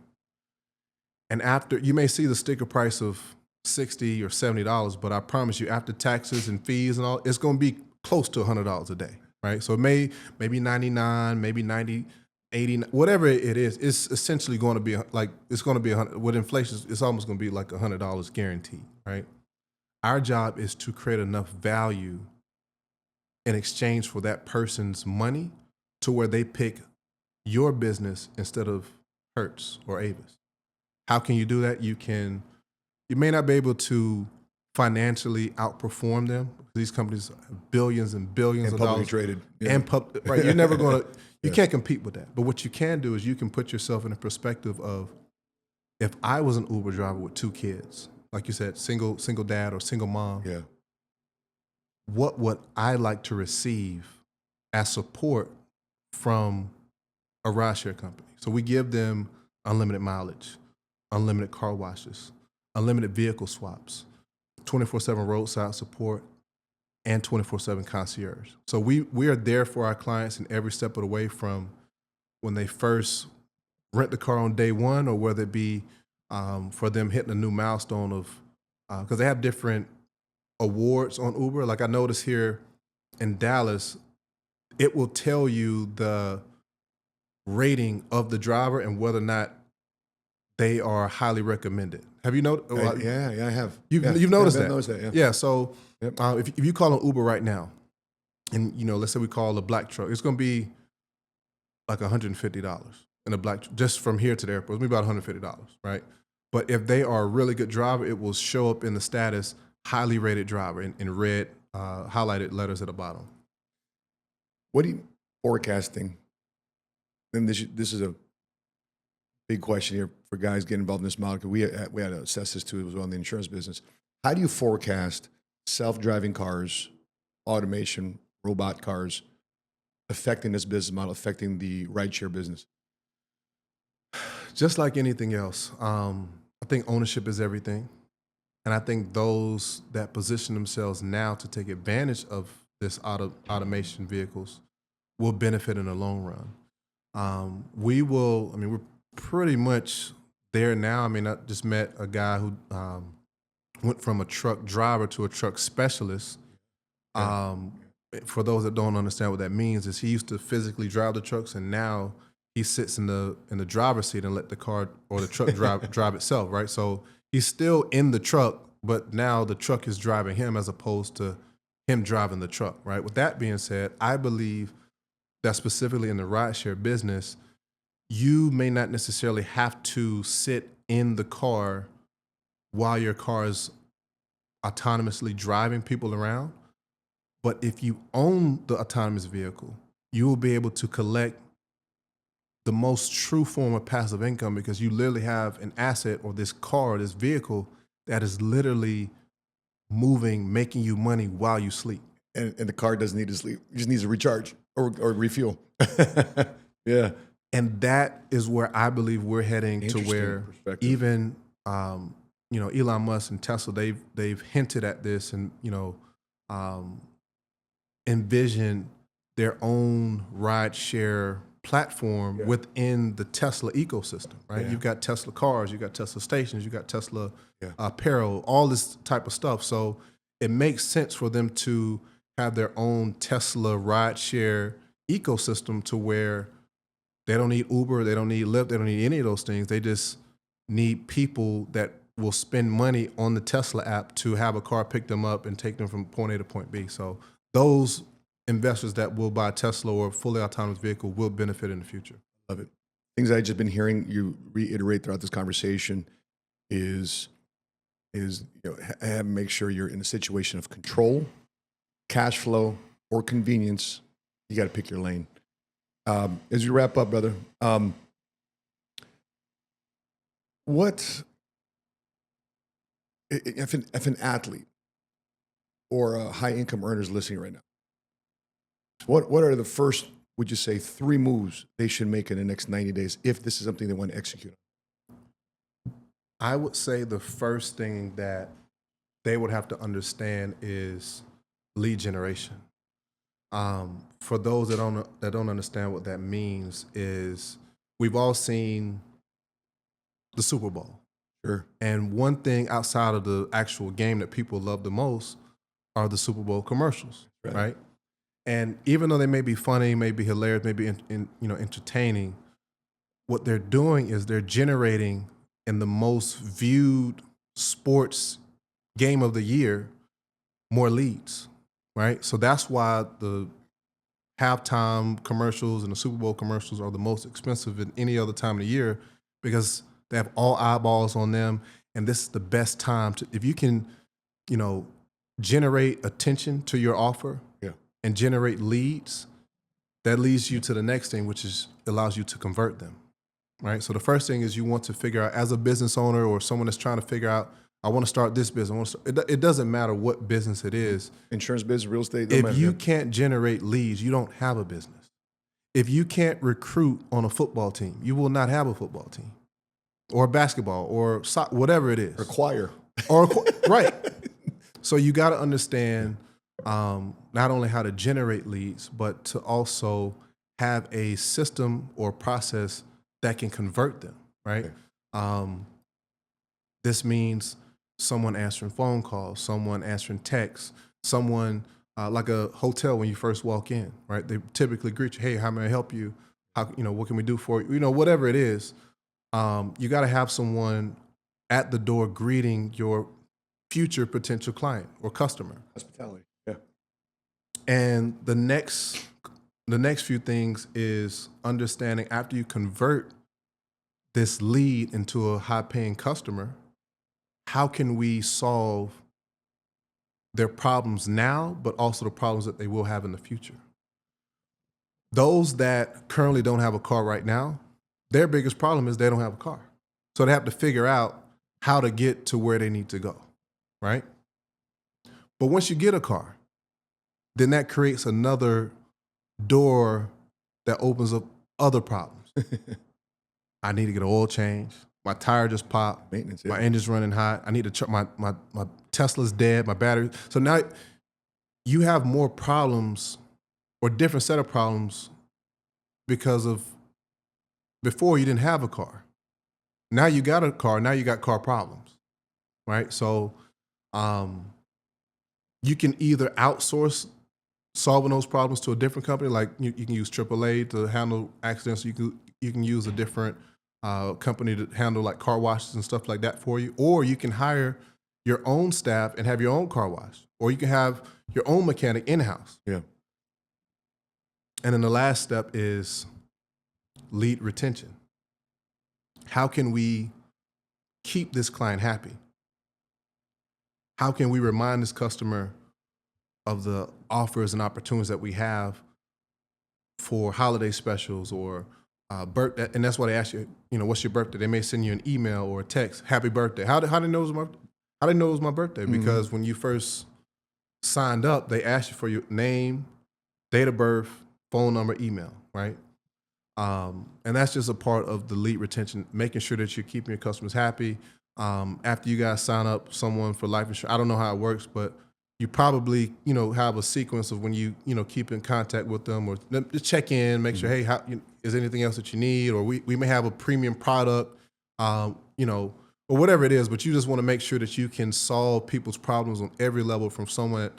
S2: And after, you may see the sticker price of $60 or $70, but I promise you, after taxes and fees and all, it's going to be close to $100 a day. right? So maybe 99, maybe 90, 80, whatever it is. It's essentially going to be like it's going to be 100. With inflation, it's almost going to be like $100 guaranteed, right? Our job is to create enough value in exchange for that person's money to where they pick your business instead of Hertz or Avis. How can you do that? You may not be able to financially outperform them. These companies have billions and billions
S1: And
S2: of
S1: publicly
S2: dollars.
S1: traded. Yeah.
S2: And right, you're never going to, you
S1: Yeah.
S2: can't compete with that. But what you can do is you can put yourself in a perspective of, if I was an Uber driver with 2 kids, like you said, single dad or single mom,
S1: Yeah.
S2: what would I like to receive as support from a rideshare company? So we give them unlimited mileage, unlimited car washes, unlimited vehicle swaps, 24/7 roadside support, and 24/7 concierge. So we are there for our clients in every step of the way, from when they first rent the car on day one, or whether it be for them hitting a new milestone of, because they have different awards on Uber. Like I noticed here in Dallas, it will tell you the rating of the driver and whether or not they are highly recommended. Have you noticed?
S1: Yeah, I have.
S2: You've
S1: Yeah.
S2: noticed
S1: I've
S2: that?
S1: noticed that, yeah.
S2: Yeah. So
S1: Yep.
S2: if you call an Uber right now, and let's say we call a black truck, it's going to be like $150 in a black just from here to the airport. It's going to be about $150, right? But if they are a really good driver, it will show up in the status highly rated driver in red highlighted letters at the bottom.
S1: What do you forecasting? And this is a big question here for guys getting involved in this model, because we had to assess this too as well in the insurance business. How do you forecast self-driving cars, automation, robot cars affecting this business model, affecting the rideshare business?
S2: Just like anything else, I think ownership is everything. And I think those that position themselves now to take advantage of this automation vehicles will benefit in the long run. We're pretty much there now. I mean, I just met a guy who went from a truck driver to a truck specialist. For those that don't understand what that means, is he used to physically drive the trucks, and now he sits in the driver's seat and let the car or the truck drive itself, right? So he's still in the truck, but now the truck is driving him as opposed to him driving the truck, right? With that being said, I believe that specifically in the rideshare business, you may not necessarily have to sit in the car while your car is autonomously driving people around. But if you own the autonomous vehicle, you will be able to collect the most true form of passive income, because you literally have an asset, or this car, this vehicle, that is literally moving, making you money while you sleep.
S1: And the car doesn't need to sleep. It just needs to recharge or refuel. Yeah.
S2: And that is where I believe we're heading, to
S1: Interesting
S2: where
S1: perspective.
S2: even Elon Musk and Tesla, they've hinted at this, and envision their own ride share platform within the Tesla ecosystem, right?
S1: Yeah.
S2: You've got Tesla cars, you've got Tesla stations, you've got Tesla
S1: Yeah.
S2: apparel, all this type of stuff. So it makes sense for them to have their own Tesla ride share ecosystem, to where they don't need Uber, they don't need Lyft, they don't need any of those things. They just need people that will spend money on the Tesla app to have a car pick them up and take them from point A to point B. So those investors that will buy Tesla or a fully autonomous vehicle will benefit in the future.
S1: Love it. Things I've just been hearing you reiterate throughout this conversation is make sure you're in a situation of control, cash flow, or convenience. You got to pick your lane. As we wrap up, brother, what if an athlete or a high income earner is listening right now? What are the first, would you say, 3 moves they should make in the next 90 days if this is something they want to execute on?
S2: I would say the first thing that they would have to understand is lead generation. For those that don't understand what that means, is we've all seen the Super Bowl.
S1: Sure.
S2: And one thing outside of the actual game that people love the most are the Super Bowl commercials, right? And even though they may be funny, may be hilarious, may be entertaining, what they're doing is they're generating in the most viewed sports game of the year more leads, right? So that's why the halftime commercials and the Super Bowl commercials are the most expensive in any other time of the year, because they have all eyeballs on them. And this is the best time to, if you can, generate attention to your offer
S1: Yeah.
S2: and generate leads, that leads you to the next thing, which is allows you to convert them, right? So the first thing is you want to figure out, as a business owner or someone that's trying to figure out, I want to start this business. It doesn't matter what business it is.
S1: Insurance business, real estate. Don't
S2: If
S1: matter.
S2: you can't generate leads, you don't have a business. If you can't recruit on a football team, you will not have a football team or basketball or whatever it is.
S1: Require.
S2: Right. So you got to understand not only how to generate leads, but to also have a system or process that can convert them, right?
S1: Okay.
S2: This means someone answering phone calls, someone answering texts, someone like a hotel when you first walk in, right? They typically greet you, hey, how may I help you? How, what can we do for you? Whatever it is, you got to have someone at the door greeting your future potential client or customer.
S1: Hospitality. Yeah.
S2: And the next few things is understanding, after you convert this lead into a high-paying customer, how can we solve their problems now, but also the problems that they will have in the future? Those that currently don't have a car right now, their biggest problem is they don't have a car. So they have to figure out how to get to where they need to go, right? But once you get a car, then that creates another door that opens up other problems. I need to get an oil change. My tire just popped.
S1: Maintenance.
S2: My engine's running hot. I need to my Tesla's dead. My battery. So now you have more problems or different set of problems because of before you didn't have a car. Now you got a car. Now you got car problems, right? So you can either outsource solving those problems to a different company, like you can use AAA to handle accidents. You can use a different company to handle like car washes and stuff like that for you, or you can hire your own staff and have your own car wash, or you can have your own mechanic in-house.
S1: Yeah.
S2: And then the last step is lead retention. How can we keep this client happy? How can we remind this customer of the offers and opportunities that we have for holiday specials or birthday? And that's why they ask you, what's your birthday? They may send you an email or a text, happy birthday. How did they know it was my birthday?
S1: Mm-hmm.
S2: Because when you first signed up, they asked you for your name, date of birth, phone number, email, right? And that's just a part of the lead retention, making sure that you're keeping your customers happy. After you guys sign up someone for life insurance, I don't know how it works, but you probably, have a sequence of when you keep in contact with them or just check in, make sure, hey, is there anything else that you need? Or we may have a premium product, or whatever it is, but you just want to make sure that you can solve people's problems on every level, from someone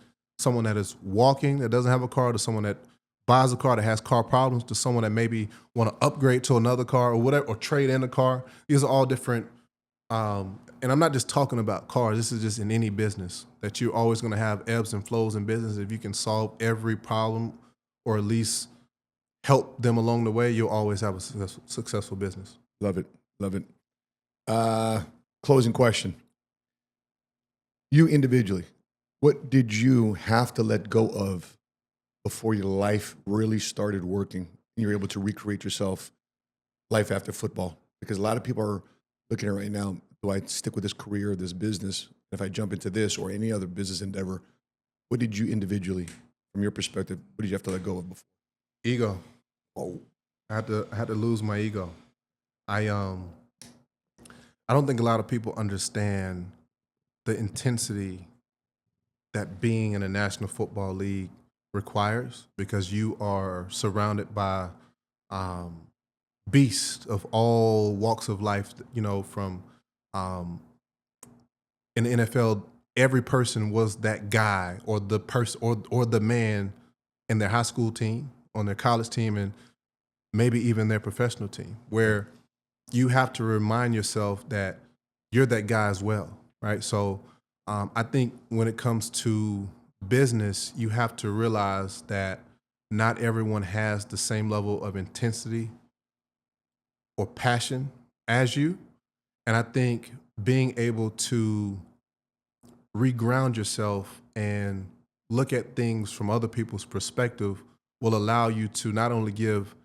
S2: that is walking, that doesn't have a car, to someone that buys a car that has car problems, to someone that maybe want to upgrade to another car or whatever, or trade in a car. These are all different. And I'm not just talking about cars. This is just in any business, that you're always going to have ebbs and flows in business. If you can solve every problem or at least help them along the way, you'll always have a successful business.
S1: Love it. Love it. Closing question. You individually, what did you have to let go of before your life really started working and you're able to recreate yourself life after football? Because a lot of people are looking at it right now. Do I stick with this career, this business? If I jump into this or any other business endeavor, what did you individually, from your perspective, what did you have to let go of before?
S2: Ego.
S1: Oh,
S2: I had to lose my ego. I don't think a lot of people understand the intensity that being in a National Football League requires, because you are surrounded by beasts of all walks of life. From in the NFL, every person was that guy or the person or the man in their high school team, on their college team, and maybe even their professional team, where you have to remind yourself that you're that guy as well, right? So I think when it comes to business, you have to realize that not everyone has the same level of intensity or passion as you. And I think being able to reground yourself and look at things from other people's perspective will allow you to not only give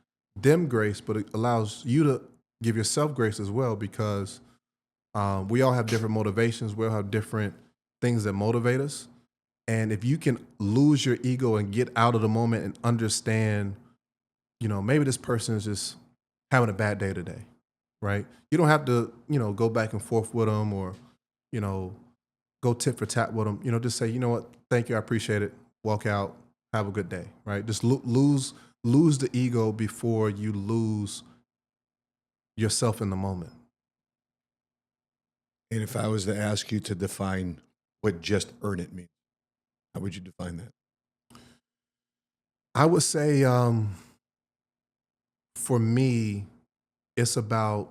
S2: them grace, but it allows you to give yourself grace as well, because we all have different motivations. We all have different things that motivate us. And if you can lose your ego and get out of the moment and understand, maybe this person is just having a bad day today, right? You don't have to, go back and forth with them or, go tit for tat with them. Just say, you know what, thank you, I appreciate it. Walk out, have a good day, right? Just lose the ego before you lose yourself in the moment.
S1: And if I was to ask you to define what just earn it means, how would you define that?
S2: I would say, for me, it's about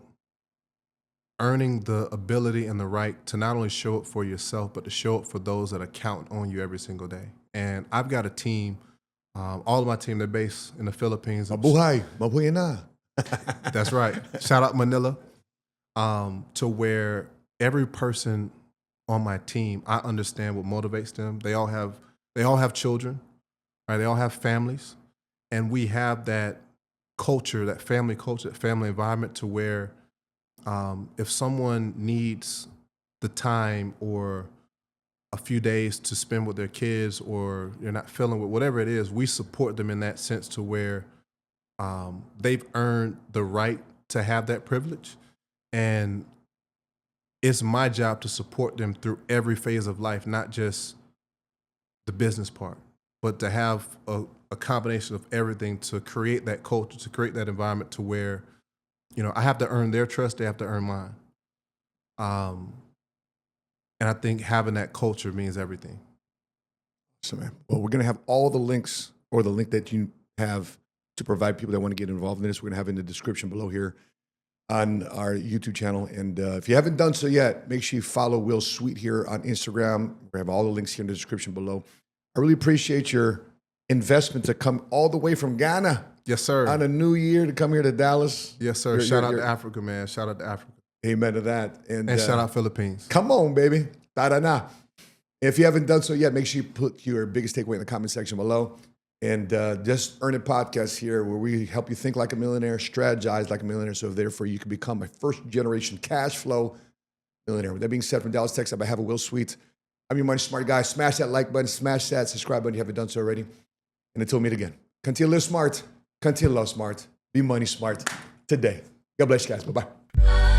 S2: earning the ability and the right to not only show up for yourself, but to show up for those that are counting on you every single day. And I've got a team, all of my team, they're based in the Philippines.
S1: Mabuhay, mabuhay na.
S2: That's right. Shout out Manila. To where every person on my team, I understand what motivates them. They all have children, right? They all have families. And we have that culture, that family culture, that family environment to where if someone needs the time or a few days to spend with their kids, or you're not feeling with whatever it is, we support them in that sense to where they've earned the right to have that privilege. And it's my job to support them through every phase of life, not just the business part, but to have a combination of everything to create that culture, to create that environment to where, I have to earn their trust, they have to earn mine. And I think having that culture means everything.
S1: So, man, well, we're going to have all the links, or the link that you have to provide people that want to get involved in this, we're going to have in the description below here on our YouTube channel. And if you haven't done so yet, make sure you follow Will Sweet here on Instagram. We have all the links here in the description below. I really appreciate your investment to come all the way from Ghana.
S2: Yes, sir.
S1: On a new year to come here to Dallas.
S2: Yes, sir. Shout out to Africa, man. Shout out to Africa.
S1: Amen to that. And
S2: shout out Philippines.
S1: Come on, baby. Ta-da-na. If you haven't done so yet, make sure you put your biggest takeaway in the comment section below. And Just Earn It podcast here, where we help you think like a millionaire, strategize like a millionaire, so therefore you can become a first-generation cash flow millionaire. With that being said, from Dallas, Texas, I have a Will Sweet. I'm your money smart guy. Smash that like button, smash that subscribe button if you haven't done so already. And until we meet again, continue to live smart, continue to love smart, be money smart today. God bless you guys. Bye-bye.